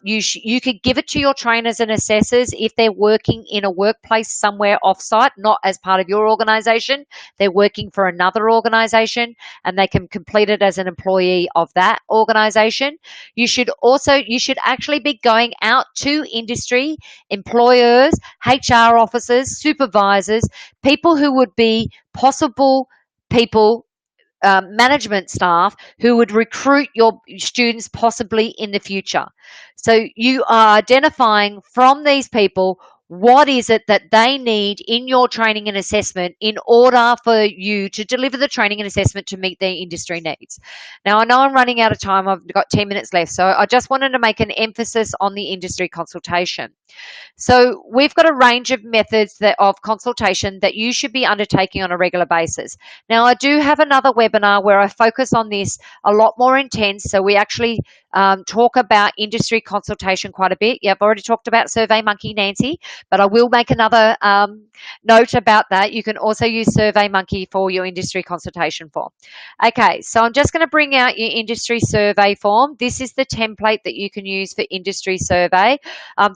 You could give it to your trainers and assessors if they're working in a workplace somewhere offsite, not as part of your organisation. They're working for another organisation, and they can complete it as an employee of that organisation. You should actually be going out to industry, employers, HR officers, supervisors, people who would be possible people, management staff who would recruit your students possibly in the future. So you are identifying from these people what is it that they need in your training and assessment in order for you to deliver the training and assessment to meet their industry needs. Now, I know I'm running out of time. I've got 10 minutes left. So I just wanted to make an emphasis on the industry consultation. So we've got a range of methods of consultation that you should be undertaking on a regular basis. Now, I do have another webinar where I focus on this a lot more intense. So we actually talk about industry consultation quite a bit. Yeah, I've already talked about SurveyMonkey, Nancy, but I will make another note about that. You can also use SurveyMonkey for your industry consultation form. Okay, so I'm just going to bring out your industry survey form. This is the template that you can use for industry survey.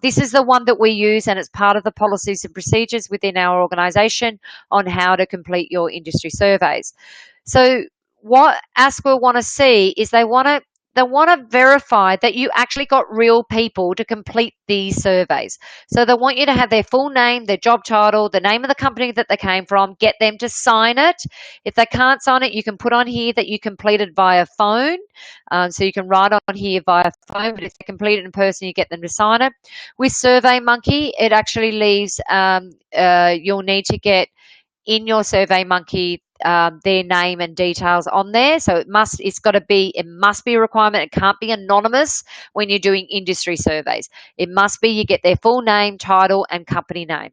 This is the one that we use, and it's part of the policies and procedures within our organisation on how to complete your industry surveys. So what ASQA want to see is they want to verify that you actually got real people to complete these surveys. So they want you to have their full name, their job title, the name of the company that they came from, get them to sign it. If they can't sign it, you can put on here that you completed via phone. So you can write on here via phone, but if they complete it in person, you get them to sign it. With SurveyMonkey, it actually leaves, you'll need to get in your SurveyMonkey their name and details on there. So it must be a requirement. It can't be anonymous when you're doing industry surveys. It must be you get their full name, title, and company name.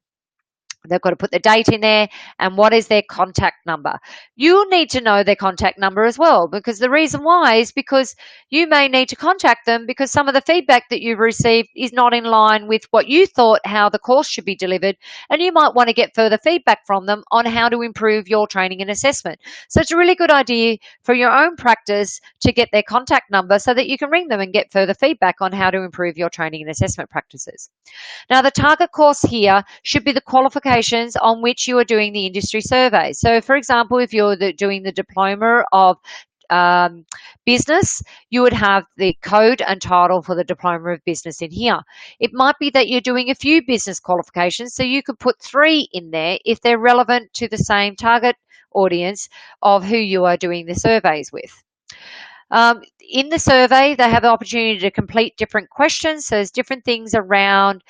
They've got to put the date in there and what is their contact number. You'll need to know their contact number as well, because the reason why is because you may need to contact them because some of the feedback that you've received is not in line with what you thought how the course should be delivered, and you might want to get further feedback from them on how to improve your training and assessment. So it's a really good idea for your own practice to get their contact number so that you can ring them and get further feedback on how to improve your training and assessment practices. Now, the target course here should be the qualifications on which you are doing the industry survey. So, for example, if you're doing the diploma of business, you would have the code and title for the diploma of business in here. It might be that you're doing a few business qualifications, so you could put 3 in there if they're relevant to the same target audience of who you are doing the surveys with. In the survey, they have the opportunity to complete different questions. So there's different things around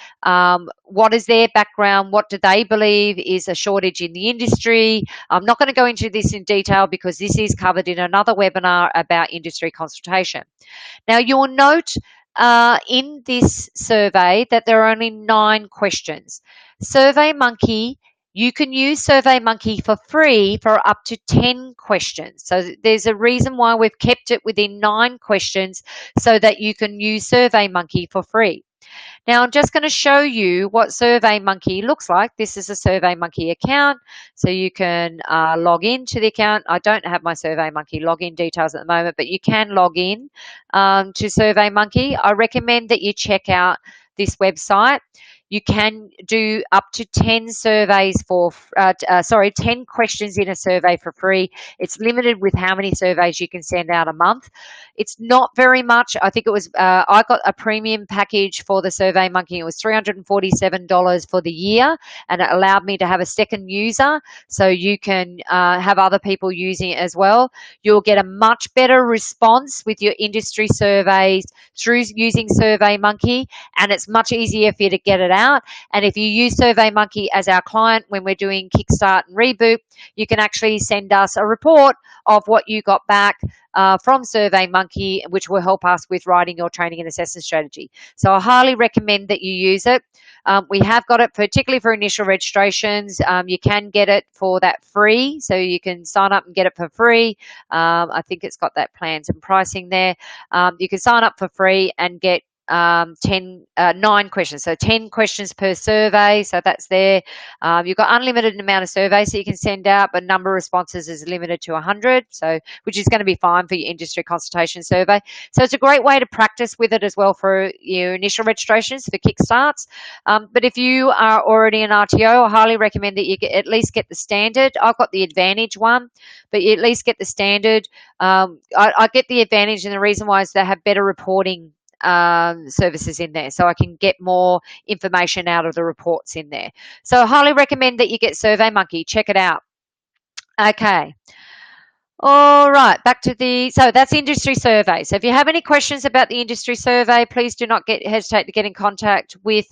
what is their background, what do they believe is a shortage in the industry. I'm not going to go into this in detail because this is covered in another webinar about industry consultation. Now, you'll note in this survey that there are only 9 questions. SurveyMonkey, you can use SurveyMonkey for free for up to 10 questions. So there's a reason why we've kept it within 9 questions so that you can use SurveyMonkey for free. Now, I'm just going to show you what SurveyMonkey looks like. This is a SurveyMonkey account, so you can log into the account. I don't have my SurveyMonkey login details at the moment, but you can log in to SurveyMonkey. I recommend that you check out this website. You can do up to 10 surveys 10 questions in a survey for free. It's limited with how many surveys you can send out a month. It's not very much. I think it was, I got a premium package for the SurveyMonkey. It was $347 for the year, and it allowed me to have a second user, so you can have other people using it as well. You'll get a much better response with your industry surveys through using SurveyMonkey, and it's much easier for you to get it out. And if you use SurveyMonkey as our client when we're doing Kickstart and Reboot, you can actually send us a report of what you got back from SurveyMonkey, which will help us with writing your training and assessment strategy. So I highly recommend that you use it. We have got it particularly for initial registrations. You can get it for that free, so you can sign up and get it for free. I think it's got that plans and pricing there. You can sign up for free and get 9 questions, so 10 questions per survey. So that's there. You've got unlimited amount of surveys that you can send out, but number of responses is limited to 100, so which is going to be fine for your industry consultation survey. So it's a great way to practice with it as well for your initial registrations for kickstarts. But if you are already an RTO, I highly recommend that you at least get the standard. I've got the advantage one, but you at least get the standard. I get the advantage, and the reason why is they have better reporting services in there, so I can get more information out of the reports in there. So I highly recommend that you get SurveyMonkey. Check it out. Okay. All right, back to so that's industry survey. So if you have any questions about the industry survey, please do not hesitate to get in contact with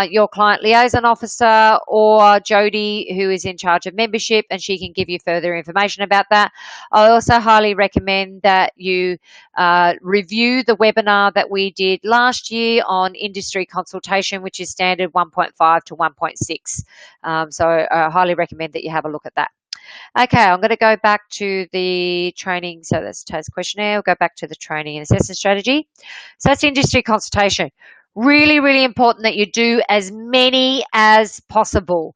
your client liaison officer or Jody, who is in charge of membership, and she can give you further information about that. I also highly recommend that you review the webinar that we did last year on industry consultation, which is standard 1.5 to 1.6. So I highly recommend that you have a look at that. Okay, I'm going to go back to the training. So that's TAS questionnaire. We'll go back to the training and assessment strategy. So that's industry consultation. Really, really important that you do as many as possible.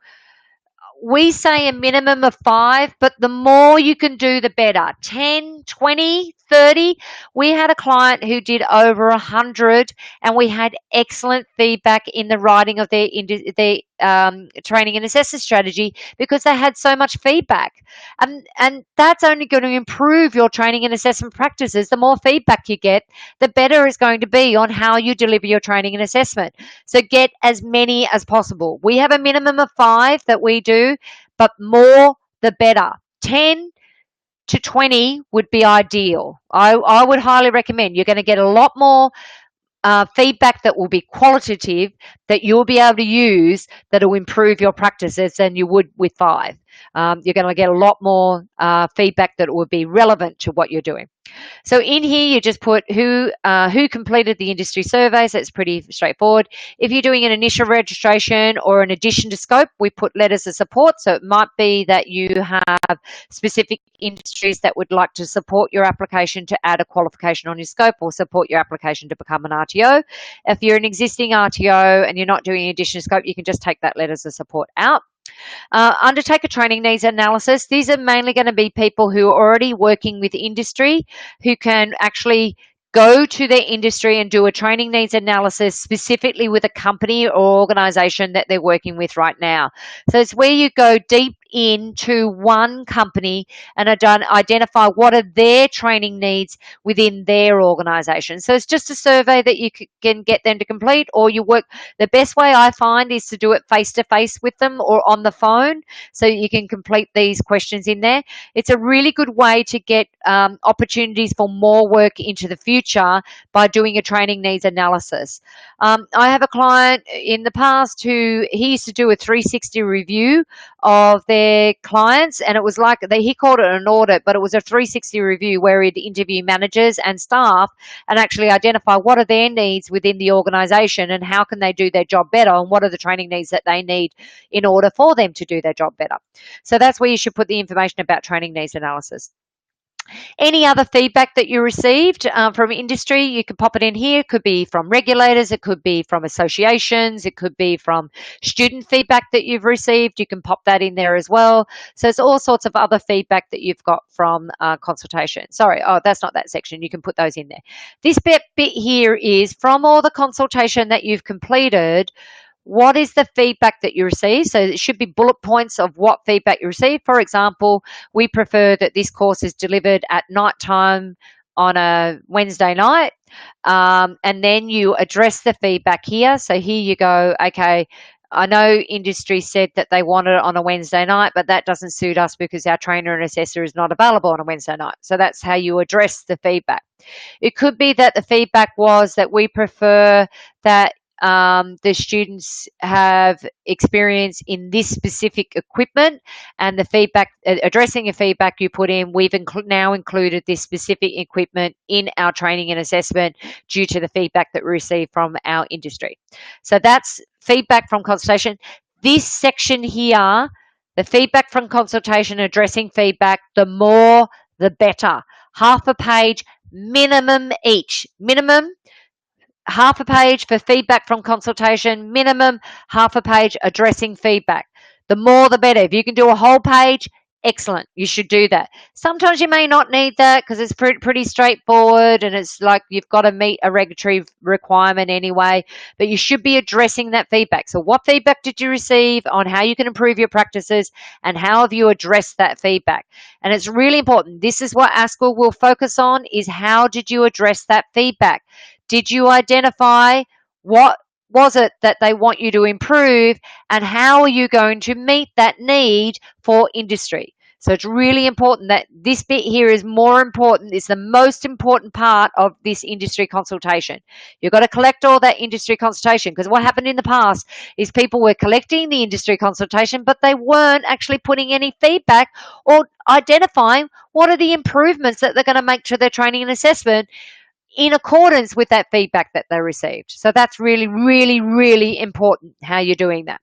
We say a minimum of 5, but the more you can do, the better. 10, 20, 30. We had a client who did over 100, and we had excellent feedback in the writing of their training and assessment strategy because they had so much feedback. And that's only going to improve your training and assessment practices. The more feedback you get, the better it's going to be on how you deliver your training and assessment. So get as many as possible. We have a minimum of 5 that we do, but more the better. 10 to 20 would be ideal. I would highly recommend. You're going to get a lot more feedback that will be qualitative, that you'll be able to use, that will improve your practices than you would with 5. You're going to get a lot more feedback that will be relevant to what you're doing. So in here, you just put who completed the industry survey. So it's pretty straightforward. If you're doing an initial registration or an addition to scope, we put letters of support. So it might be that you have specific industries that would like to support your application to add a qualification on your scope or support your application to become an RTO. If you're an existing RTO and you're not doing addition to scope, you can just take that letters of support out. Undertake a training needs analysis. These are mainly going to be people who are already working with industry, who can actually go to their industry and do a training needs analysis specifically with a company or organization that they're working with right now. So it's where you go deep into one company and identify what are their training needs within their organization. So it's just a survey that you can get them to complete, or you work. The best way I find is to do it face to face with them or on the phone, so you can complete these questions in there. It's a really good way to get opportunities for more work into the future by doing a training needs analysis. I have a client in the past who he used to do a 360 review of their clients, and it was like he called it an audit, but it was a 360 review where he'd interview managers and staff and actually identify what are their needs within the organization and how can they do their job better, and what are the training needs that they need in order for them to do their job better. So that's where you should put the information about training needs analysis. Any other feedback that you received from industry, you can pop it in here. It could be from regulators, it could be from associations, it could be from student feedback that you've received. You can pop that in there as well. So it's all sorts of other feedback that you've got from consultation. Sorry, that's not that section. You can put those in there. This bit here is from all the consultation that you've completed. What is the feedback that you receive? So it should be bullet points of what feedback you receive. For example, we prefer that this course is delivered at night time on a Wednesday night. And then you address the feedback here. So here you go, okay, I know industry said that they want it on a Wednesday night, but that doesn't suit us because our trainer and assessor is not available on a Wednesday night. So that's how you address the feedback. It could be that the feedback was that we prefer that the students have experience in this specific equipment, and the feedback, addressing your feedback, you put in, we've now included this specific equipment in our training and assessment due to the feedback that we received from our industry. So that's feedback from consultation. This section here, the feedback from consultation, addressing feedback, the more the better. Half a page minimum each. Minimum half a page for feedback from consultation, minimum half a page addressing feedback. The more the better. If you can do a whole page, excellent. You should do that. Sometimes you may not need that because it's pretty straightforward and it's like you've got to meet a regulatory requirement anyway, but you should be addressing that feedback. So what feedback did you receive on how you can improve your practices and how have you addressed that feedback? And it's really important. This is what ASQA will focus on, is how did you address that feedback? Did you identify what was it that they want you to improve and how are you going to meet that need for industry? So it's really important that this bit here is more important. It's the most important part of this industry consultation. You've got to collect all that industry consultation, because what happened in the past is people were collecting the industry consultation, but they weren't actually putting any feedback or identifying what are the improvements that they're going to make to their training and assessment in accordance with that feedback that they received. So that's really, really, really important how you're doing that.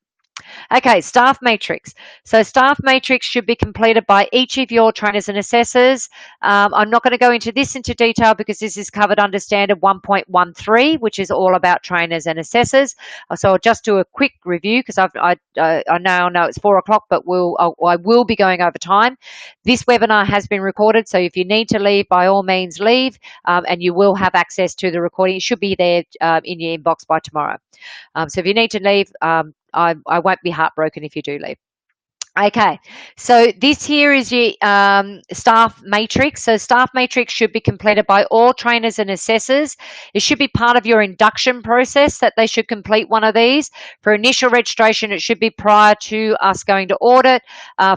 Okay, staff matrix. So staff matrix should be completed by each of your trainers and assessors. I'm not going to go into this into detail because this is covered under standard 1.13, which is all about trainers and assessors. So I'll just do a quick review because I know it's 4 o'clock, but I will be going over time. This webinar has been recorded, so if you need to leave, by all means leave, and you will have access to the recording. It should be there in your inbox by tomorrow. So if you need to leave, I won't be heartbroken if you do leave. Okay, so this here is your staff matrix. So staff matrix should be completed by all trainers and assessors. It should be part of your induction process that they should complete one of these. For initial registration, it should be prior to us going to audit.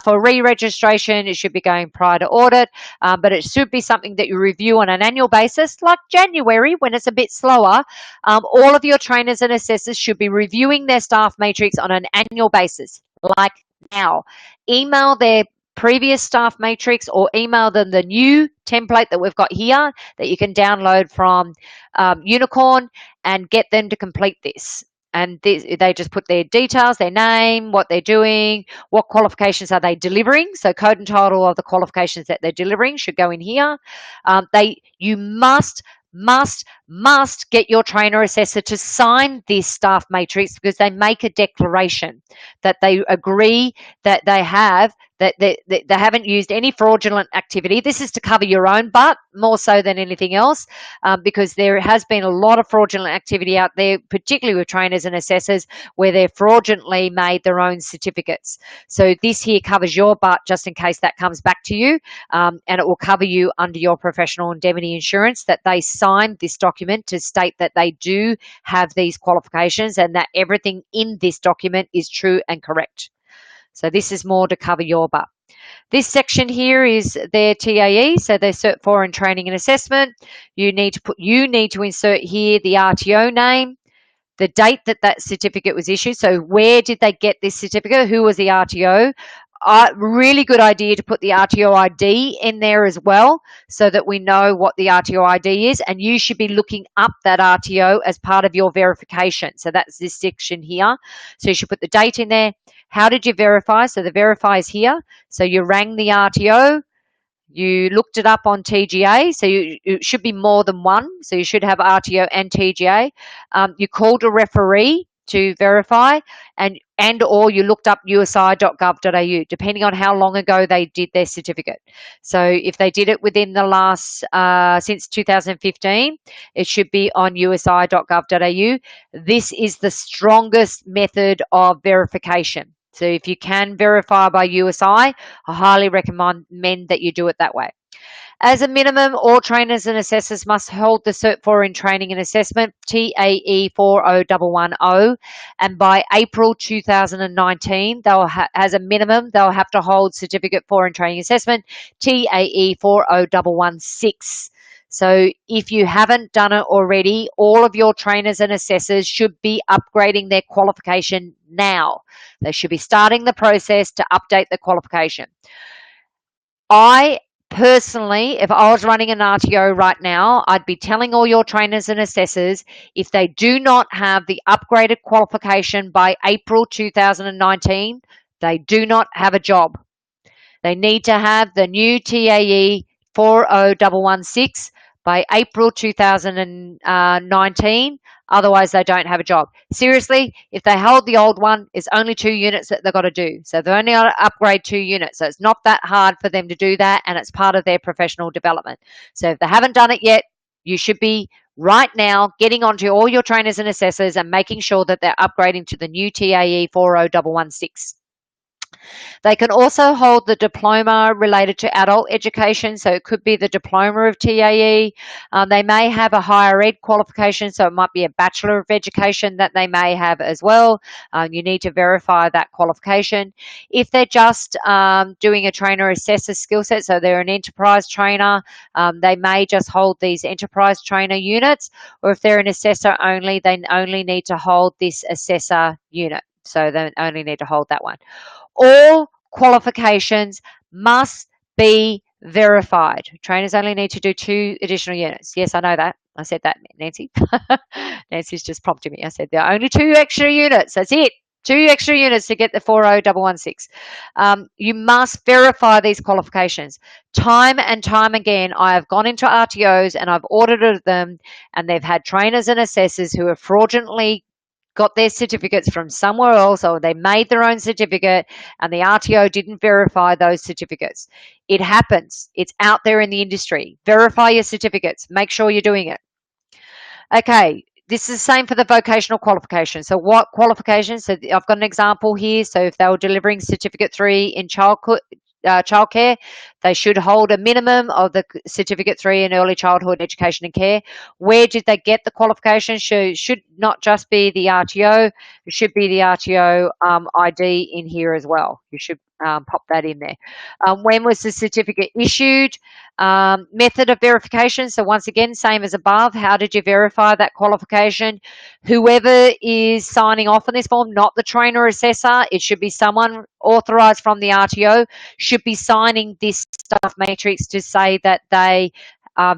For re-registration, it should be going prior to audit, but it should be something that you review on an annual basis, like January when it's a bit slower. All of your trainers and assessors should be reviewing their staff matrix on an annual basis, like now. Email their previous staff matrix or email them the new template that we've got here that you can download from Unicorn and get them to complete this. And they just put their details, their name, what they're doing, what qualifications are they delivering. So code and title of the qualifications that they're delivering should go in here. You must get your trainer assessor to sign this staff matrix, because they make a declaration that they agree that they haven't used any fraudulent activity. This is to cover your own butt more so than anything else, because there has been a lot of fraudulent activity out there, particularly with trainers and assessors, where they've fraudulently made their own certificates. So this here covers your butt just in case that comes back to you, and it will cover you under your professional indemnity insurance that they signed this document to state that they do have these qualifications and that everything in this document is true and correct. So this is more to cover your butt. This section here is their TAE, so their Cert 4 in Training and Assessment. You need to insert here the RTO name, the date that that certificate was issued. So where did they get this certificate? Who was the RTO? Really good idea to put the RTO ID in there as well, so that we know what the RTO ID is, and you should be looking up that RTO as part of your verification. So that's this section here. So you should put the date in there. How did you verify? So the verify is here. So you rang the RTO, you looked it up on TGA, so it should be more than one. So you should have RTO and TGA. You called a referee to verify, and or you looked up usi.gov.au, depending on how long ago they did their certificate. So if they did it within the last, since 2015, it should be on usi.gov.au. This is the strongest method of verification. So if you can verify by USI, I highly recommend that you do it that way. As a minimum, all trainers and assessors must hold the Cert 4 in Training and Assessment, TAE 40110, and by April 2019, as a minimum, they'll have to hold Certificate 4 in Training and Assessment, TAE 40116. So if you haven't done it already, all of your trainers and assessors should be upgrading their qualification now. They should be starting the process to update the qualification. I personally, if I was running an RTO right now, I'd be telling all your trainers and assessors, if they do not have the upgraded qualification by April 2019, they do not have a job. They need to have the new TAE 40116 by April 2019. Otherwise, they don't have a job. Seriously, if they hold the old one, it's only 2 units that they've got to do. So they only got to upgrade 2 units. So it's not that hard for them to do that, and it's part of their professional development. So if they haven't done it yet, you should be right now getting onto all your trainers and assessors and making sure that they're upgrading to the new TAE 40116. They can also hold the diploma related to adult education, so it could be the diploma of TAE. They may have a higher ed qualification, so it might be a Bachelor of Education that they may have as well. You need to verify that qualification. If they're just doing a trainer assessor skill set, so they're an enterprise trainer, they may just hold these enterprise trainer units, or if they're an assessor only, they only need to hold this assessor unit. So they only need to hold that one. All qualifications must be verified. Trainers only need to do 2 additional units. Yes, I know that. I said that, Nancy. Nancy's just prompted me. I said there are only 2 extra units. That's it. 2 extra units to get the 40116. You must verify these qualifications. Time and time again, I have gone into RTOs and I've audited them, and they've had trainers and assessors who have fraudulently got their certificates from somewhere else, or they made their own certificate and the RTO didn't verify those certificates. It happens. It's out there in the industry. Verify your certificates. Make sure you're doing it. Okay, this is the same for the vocational qualification. So what qualifications? So I've got an example here. So if they were delivering certificate 3 in childcare, they should hold a minimum of the certificate 3 in early childhood education and care. Where did they get the qualification? Should not just be the RTO, it should be the RTO ID in here as well. You should pop that in there. When was the certificate issued? Method of verification. So once again, same as above. How did you verify that qualification? Whoever is signing off on this form, not the trainer assessor, it should be someone authorized from the RTO, should be signing this staff matrix to say that they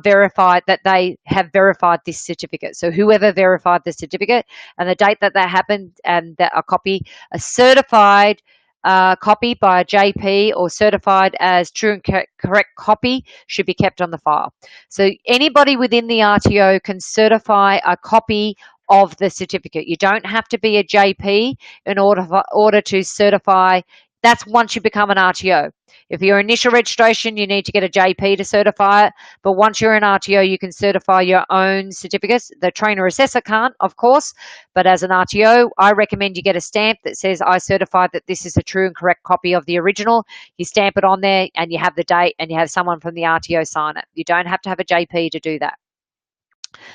verified that they have verified this certificate. So whoever verified the certificate and the date that happened, and that a certified copy by a JP or certified as true and correct copy should be kept on the file. So anybody within the RTO can certify a copy of the certificate. You don't have to be a JP in order to certify. That's once you become an RTO. If you're initial registration, you need to get a JP to certify it. But once you're an RTO, you can certify your own certificates. The trainer assessor can't, of course, but as an RTO, I recommend you get a stamp that says, I certify that this is a true and correct copy of the original. You stamp it on there and you have the date and you have someone from the RTO sign it. You don't have to have a JP to do that.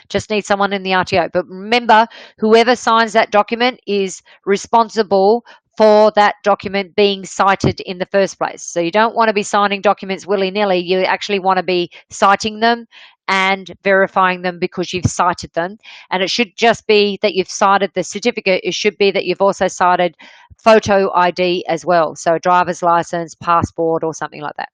Just need someone in the RTO. But remember, whoever signs that document is responsible for that document being cited in the first place. So you don't want to be signing documents willy-nilly. You actually want to be citing them and verifying them because you've cited them. And it should just be that you've cited the certificate. It should be that you've also cited photo ID as well. So a driver's license, passport, or something like that.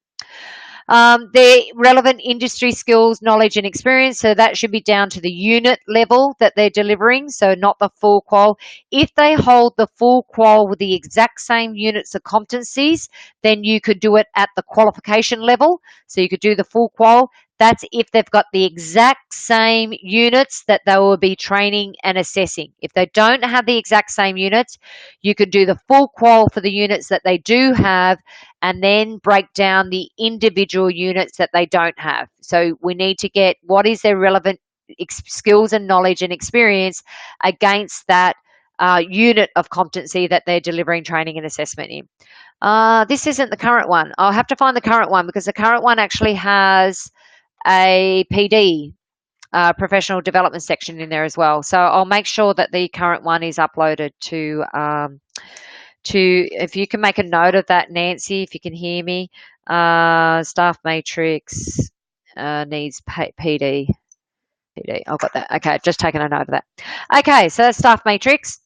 Their relevant industry skills, knowledge, and experience. So that should be down to the unit level that they're delivering, so not the full qual. If they hold the full qual with the exact same units of competencies, then you could do it at the qualification level. So you could do the full qual. That's if they've got the exact same units that they will be training and assessing. If they don't have the exact same units, you could do the full qual for the units that they do have, and then break down the individual units that they don't have. So we need to get what is their relevant skills and knowledge and experience against that unit of competency that they're delivering training and assessment in. This isn't the current one. I'll have to find the current one because the current one actually has a PD, professional development section in there as well. So I'll make sure that the current one is uploaded to if you can make a note of that, Nancy, if you can hear me. Staff matrix needs PD. I've got that. Okay, just taking a note of that. Okay, so that's staff matrix.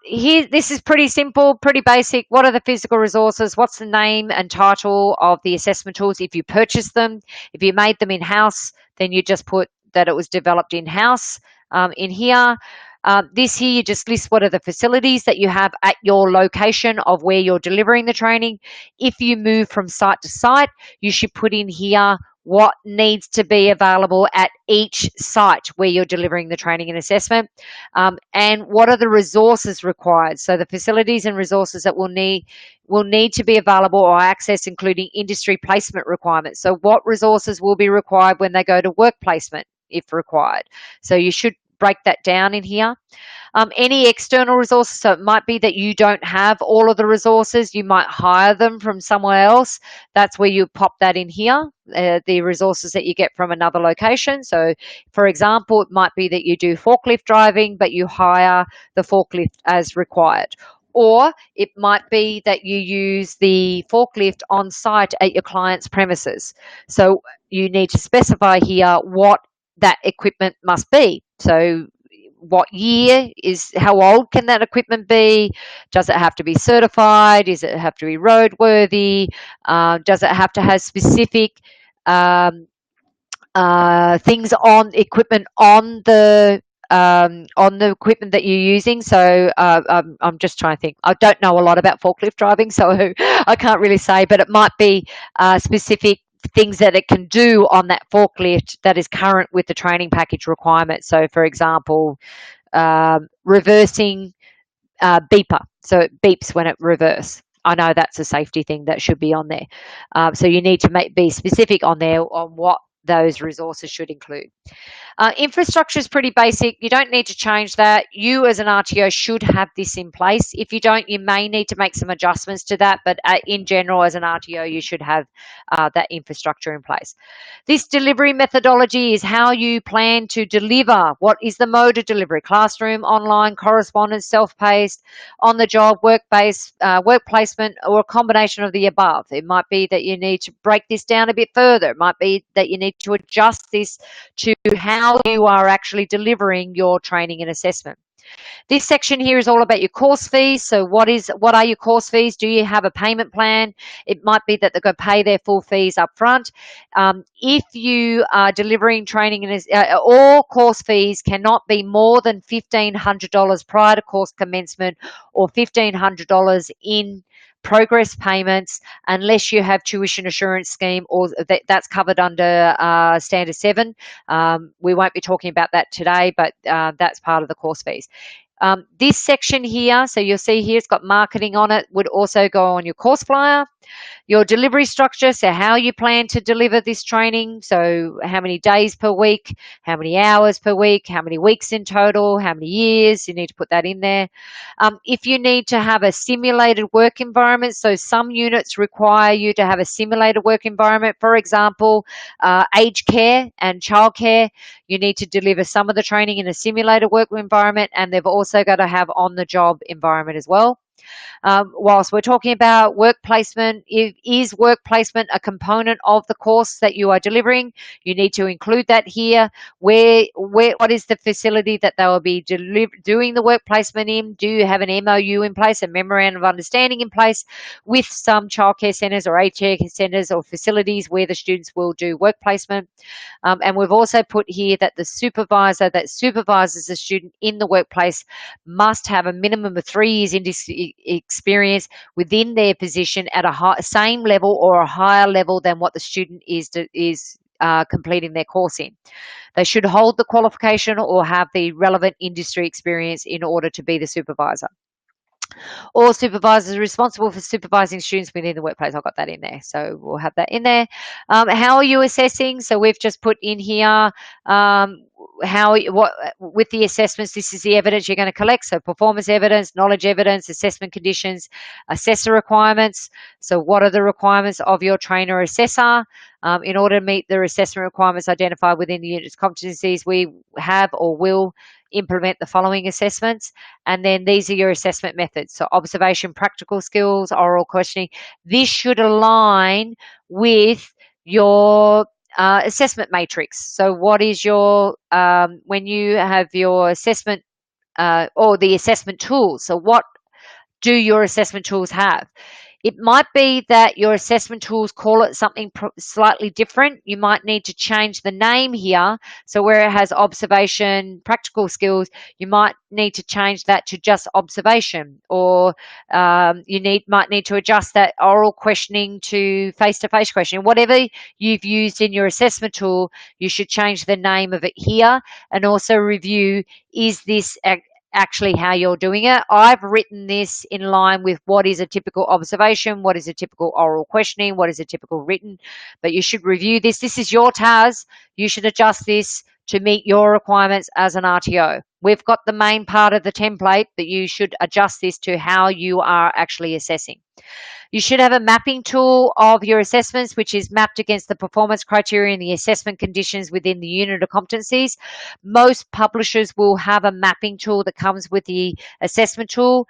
Here, this is pretty simple, pretty basic. What are the physical resources? What's the name and title of the assessment tools if you purchase them? If you made them in-house, then you just put that it was developed in-house in here. This here, you just list what are the facilities that you have at your location of where you're delivering the training. If you move from site to site, you should put in here what needs to be available at each site where you're delivering the training and assessment, and what are the resources required. So the facilities and resources that will need to be available or accessed, including industry placement requirements. So what resources will be required when they go to work placement, if required. So you should break that down in here. Any external resources, so it might be that you don't have all of the resources, you might hire them from somewhere else. That's where you pop that in here, the resources that you get from another location. So for example, it might be that you do forklift driving, but you hire the forklift as required. Or it might be that you use the forklift on site at your client's premises. So you need to specify here what that equipment must be. So what year is, how old can that equipment be? Does it have to be certified? Does it have to be roadworthy? Does it have to have specific things on equipment on the equipment that you're using? So I'm just trying to think. I don't know a lot about forklift driving, so I can't really say, but it might be specific things that it can do on that forklift that is current with the training package requirements. So for example, reversing beeper, so it beeps when it reverse. I know that's a safety thing that should be on there. So you need to be specific on there on what those resources should include. Infrastructure is pretty basic. You don't need to change that. You as an RTO should have this in place. If you don't, you may need to make some adjustments to that, but in general, as an RTO, you should have that infrastructure in place. This delivery methodology is how you plan to deliver. What is the mode of delivery? Classroom, online, correspondence, self-paced, on-the-job, work-based, work placement, or a combination of the above. It might be that you need to break this down a bit further. It might be that you need to adjust this to how you are actually delivering your training and assessment. This section here is all about your course fees. So what are your course fees? Do you have a payment plan? It might be that they're going to pay their full fees up front. If you are delivering training, and all course fees cannot be more than $1,500 prior to course commencement, or $1,500 in progress payments, unless you have tuition assurance scheme, or that's covered under standard 7. We won't be talking about that today, but that's part of the course fees. This section here, so you'll see here it's got marketing on it, would also go on your course flyer. Your delivery structure, so how you plan to deliver this training, so how many days per week, how many hours per week, how many weeks in total, how many years, you need to put that in there. If you need to have a simulated work environment, so some units require you to have a simulated work environment. For example, aged care and childcare, you need to deliver some of the training in a simulated work environment, and they've also got to have on-the-job environment as well. Whilst we're talking about work placement, is work placement a component of the course that you are delivering? You need to include that here. What is the facility that they will be doing the work placement in? Do you have an MOU in place, a memorandum of understanding in place with some childcare centres or aged care centres or facilities where the students will do work placement? And we've also put here that the supervisor that supervises a student in the workplace must have a minimum of 3 years industry experience within their position at a same level or a higher level than what the student is completing their course in. They should hold the qualification or have the relevant industry experience in order to be the supervisor. All supervisors are responsible for supervising students within the workplace. I've got that in there, so we'll have that in there. How are you assessing? So we've just put in here what with the assessments, this is the evidence you're going to collect. So performance evidence, knowledge evidence, assessment conditions, assessor requirements. So what are the requirements of your trainer assessor? In order to meet the assessment requirements identified within the unit's competencies, we have or will implement the following assessments. And then these are your assessment methods. So observation, practical skills, oral questioning. This should align with your assessment matrix. So what is your, when you have your assessment or the assessment tools, so what do your assessment tools have? It might be that your assessment tools call it something slightly different. You might need to change the name here. So where it has observation, practical skills, you might need to change that to just observation, or might need to adjust that oral questioning to face-to-face questioning. Whatever you've used in your assessment tool, you should change the name of it here, and also review, is this actually how you're doing it? I've written this in line with what is a typical observation, what is a typical oral questioning, what is a typical written, but you should review this. This is your TAS. You should adjust this to meet your requirements as an RTO. We've got the main part of the template, but you should adjust this to how you are actually assessing. You should have a mapping tool of your assessments, which is mapped against the performance criteria and the assessment conditions within the unit of competencies. Most publishers will have a mapping tool that comes with the assessment tool.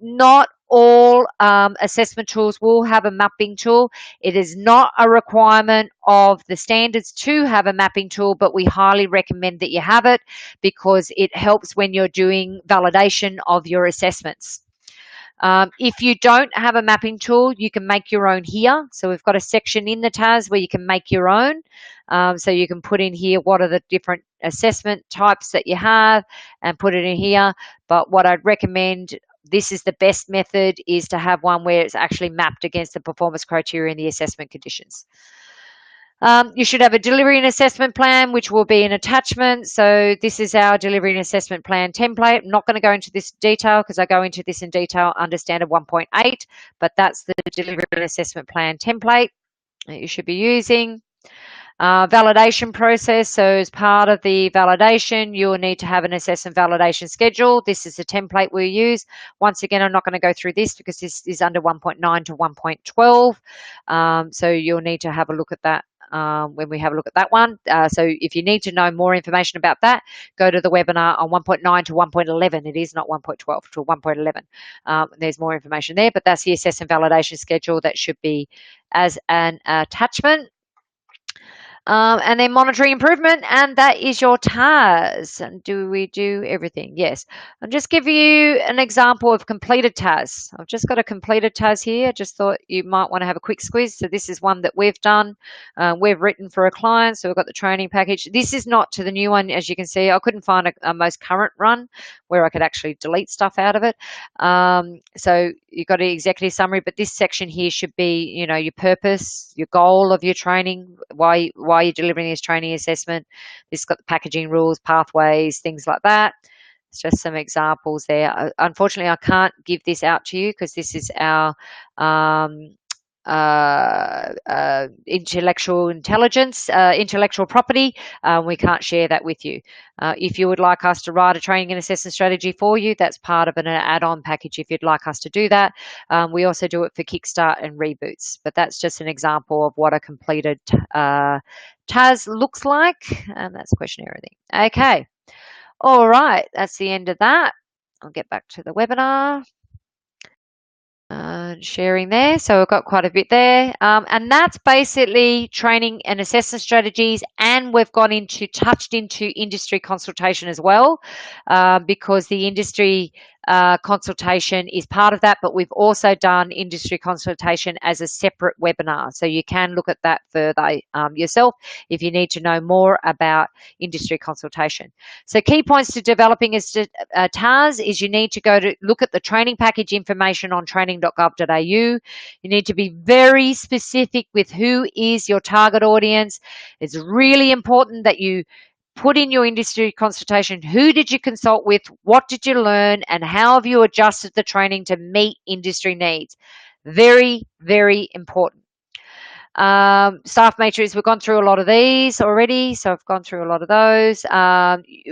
Not all assessment tools will have a mapping tool. It is not a requirement of the standards to have a mapping tool, but we highly recommend that you have it because it helps when you're doing validation of your assessments. If you don't have a mapping tool, you can make your own here. So we've got a section in the TAS where you can make your own. So you can put in here what are the different assessment types that you have and put it in here. But what I'd recommend, this is the best method, is to have one where it's actually mapped against the performance criteria and the assessment conditions. You should have a delivery and assessment plan, which will be an attachment. So this is our delivery and assessment plan template. I'm not going to go into this detail because I go into this in detail under standard 1.8, but that's the delivery and assessment plan template that you should be using. Validation process. So as part of the validation, you'll need to have an assess and validation schedule. This is the template we use. Once again, I'm not going to go through this because this is under 1.9 to 1.12. So you'll need to have a look at that when we have a look at that one. So if you need to know more information about that, go to the webinar on 1.9 to 1.11. It is not 1.12 to 1.11. There's more information there, but that's the assess and validation schedule that should be as an attachment. And then monitoring improvement, and that is your TAS. And do we do everything? Yes. I'll just give you an example of completed TAS. I've just got a completed TAS here. I just thought you might want to have a quick squeeze. So this is one that we've done. We've written for a client, so we've got the training package. This is not to the new one, as you can see. I couldn't find a most current run where I could actually delete stuff out of it. So you've got an executive summary, but this section here should be, you know, your purpose, your goal of your training, why you're delivering this training assessment. This has got the packaging rules, pathways, things like that. It's just some examples there. Unfortunately, I can't give this out to you because this is our intellectual property. We can't share that with you. If you would like us to write a training and assessment strategy for you, that's part of an add-on package if you'd like us to do that. We also do it for Kickstart and reboots, but that's just an example of what a completed TAS looks like, and that's questionnaire everything. Okay, all right, that's the end of that. I'll get back to the webinar. Sharing there, so we've got quite a bit there, and that's basically training and assessment strategies, and we've touched into industry consultation as well, because the industry consultation is part of that, but we've also done industry consultation as a separate webinar, so you can look at that further yourself if you need to know more about industry consultation. So key points to developing a TAS is you need to go to look at the training package information on training.gov.au. You need to be very specific with who is your target audience. It's really important that you put in your industry consultation. Who did you consult with? What did you learn? And how have you adjusted the training to meet industry needs? Very, very important. Staff matrix, we've gone through a lot of these already, so I've gone through a lot of those.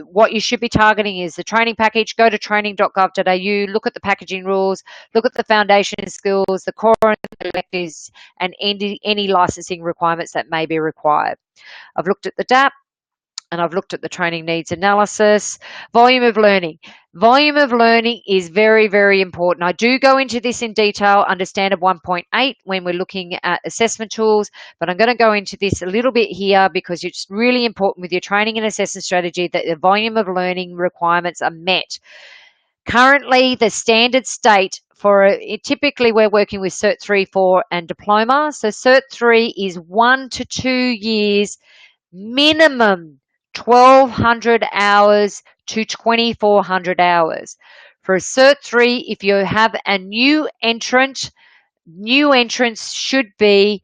What you should be targeting is the training package. Go to training.gov.au, look at the packaging rules, look at the foundation skills, the core and the electives, and any licensing requirements that may be required. I've looked at the DAP, and I've looked at the training needs analysis. Volume of learning. Volume of learning is very, very important. I do go into this in detail under standard 1.8 when we're looking at assessment tools, but I'm going to go into this a little bit here because it's really important with your training and assessment strategy that the volume of learning requirements are met. Currently, the standard state for typically we're working with Cert 3, 4, and diploma. So Cert 3 is 1 to 2 years, minimum 1,200 hours to 2,400 hours. For a Cert 3, if you have a new entrants should be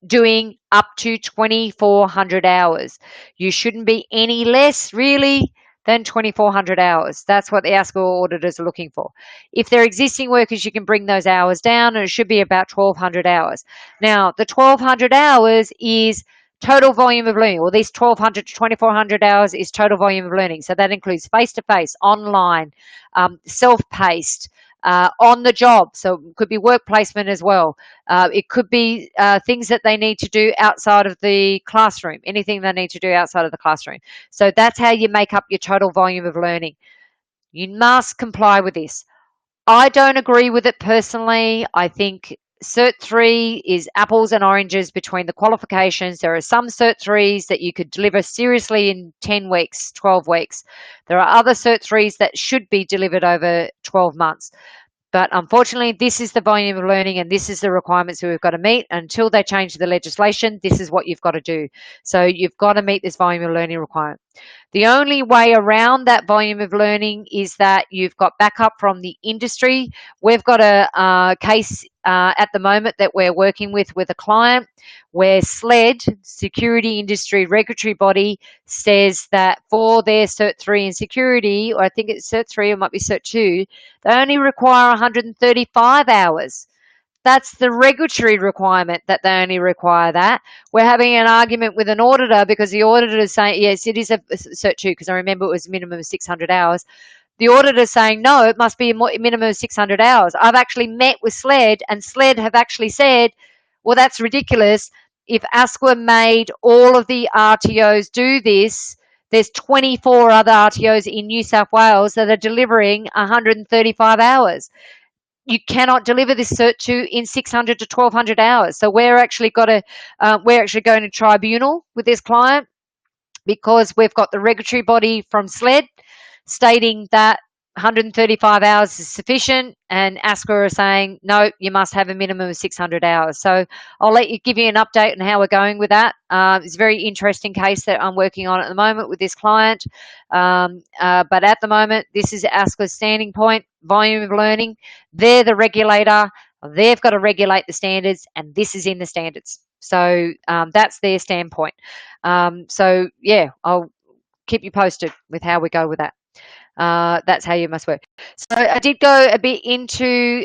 doing up to 2,400 hours. You shouldn't be any less really than 2,400 hours. That's what the ASQA auditors are looking for. If they're existing workers, you can bring those hours down, and it should be about 1,200 hours. Now, the 1,200 hours is total volume of learning. Well, these 1,200 to 2,400 hours is total volume of learning. So that includes face-to-face, online, self-paced, on the job. So it could be work placement as well. It could be things that they need to do outside of the classroom, anything they need to do outside of the classroom. So that's how you make up your total volume of learning. You must comply with this. I don't agree with it personally. I think Cert 3 is apples and oranges between the qualifications. There are some Cert 3s that you could deliver seriously in 10 weeks, 12 weeks. There are other Cert 3s that should be delivered over 12 months. But unfortunately, this is the volume of learning and this is the requirements that we've got to meet. Until they change the legislation, this is what you've got to do. So you've got to meet this volume of learning requirement. The only way around that volume of learning is that you've got backup from the industry. We've got a case at the moment that we're working with a client where SLED, Security Industry Regulatory Body, says that for their Cert 3 in security, or I think it's Cert 3, or it might be Cert 2, they only require 135 hours. That's the regulatory requirement that they only require that. We're having an argument with an auditor because the auditor is saying, yes, it is a Cert 2, because I remember it was a minimum of 600 hours. The auditor is saying, no, it must be a minimum of 600 hours. I've actually met with SLED, and SLED have actually said, well, that's ridiculous. If ASQA made all of the RTOs do this, there's 24 other RTOs in New South Wales that are delivering 135 hours. You cannot deliver this Cert 2 in 600 to 1,200 hours. So we're actually going to tribunal with this client because we've got the regulatory body from SLED stating that 135 hours is sufficient, and ASQA are saying, no, you must have a minimum of 600 hours. So I'll give you an update on how we're going with that. It's a very interesting case that I'm working on at the moment with this client. But at the moment, this is ASQA's standing point, volume of learning. They're the regulator. They've got to regulate the standards, and this is in the standards. So that's their standpoint. So, yeah, I'll keep you posted with how we go with that. That's how you must work. So I did go a bit into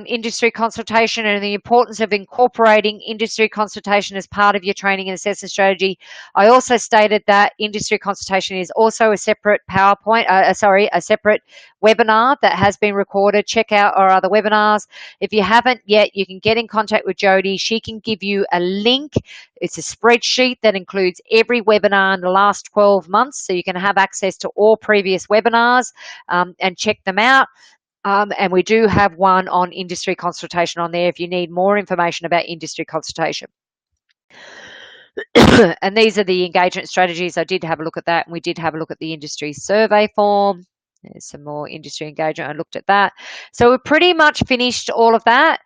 industry consultation and the importance of incorporating industry consultation as part of your training and assessment strategy. I also stated that industry consultation is also a separate a separate webinar that has been recorded. Check out our other webinars. If you haven't yet, you can get in contact with Jody. She can give you a link. It's a spreadsheet that includes every webinar in the last 12 months, so you can have access to all previous webinars and check them out. And we do have one on industry consultation on there if you need more information about industry consultation. And these are the engagement strategies. I did have a look at that, and we did have a look at the industry survey form. There's some more industry engagement. I looked at that. So we're pretty much finished all of that.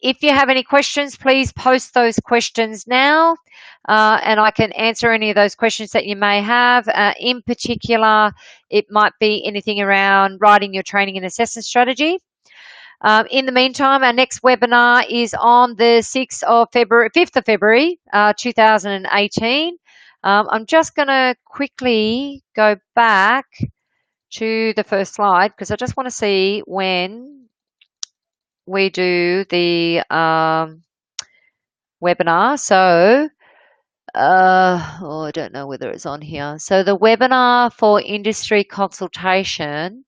If you have any questions, please post those questions now, and I can answer any of those questions that you may have. In particular, it might be anything around writing your training and assessment strategy. In the meantime, our next webinar is on the 5th of February, 2018. I'm just going to quickly go back to the first slide because I just want to see when we do the webinar. So, I don't know whether it's on here. So the webinar for industry consultation,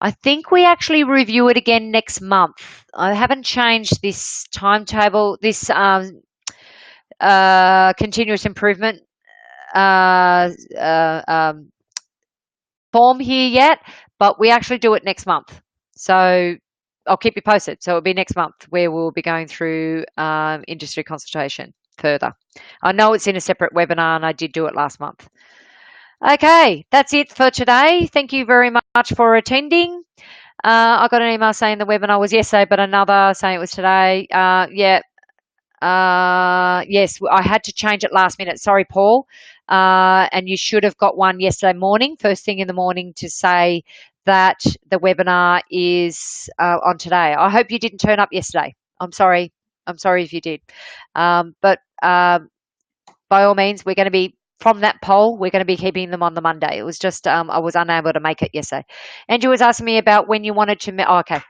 I think we actually review it again next month. I haven't changed this timetable, this continuous improvement form here yet, but we actually do it next month. So I'll keep you posted. So it'll be next month where we'll be going through industry consultation further. I know it's in a separate webinar and I did do it last month. Okay, that's it for today. Thank you very much for attending. I got an email saying the webinar was yesterday, but another saying it was today. Yeah, yes, I had to change it last minute. Sorry, Paul. And you should have got one yesterday morning, first thing in the morning, to say that the webinar is on today. I hope you didn't turn up yesterday. I'm sorry. I'm sorry if you did. But by all means, we're going to be from that poll. We're going to be keeping them on the Monday. It was just I was unable to make it yesterday. Andrew was asking me about when you wanted to. Oh, okay,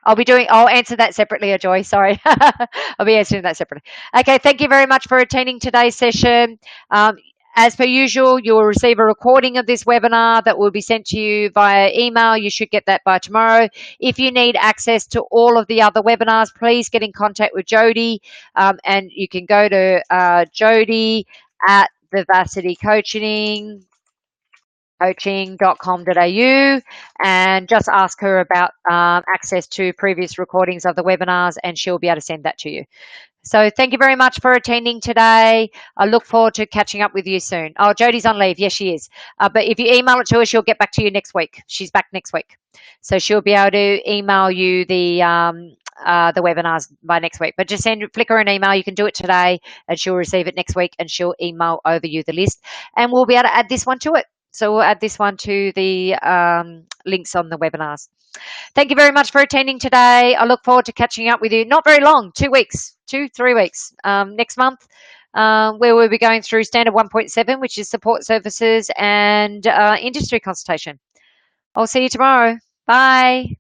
I'll answer that separately, Joy. Sorry, I'll be answering that separately. Okay, thank you very much for attending today's session. As per usual, you will receive a recording of this webinar that will be sent to you via email. You should get that by tomorrow. If you need access to all of the other webinars, please get in contact with Jody, and you can go to Jody at Vivacity coaching.com.au and just ask her about access to previous recordings of the webinars, and she'll be able to send that to you. So thank you very much for attending today. I look forward to catching up with you soon. Oh, Jodie's on leave. Yes, she is. But if you email it to her, she'll get back to you next week. She's back next week. So she'll be able to email you the webinars by next week. But just flick her an email. You can do it today and she'll receive it next week and she'll email over you the list. And we'll be able to add this one to it. So we'll add this one to the links on the webinars. Thank you very much for attending today. I look forward to catching up with you. Not very long, 2 weeks, 3 weeks next month, where we'll be going through standard 1.7, which is support services and industry consultation. I'll see you tomorrow. Bye.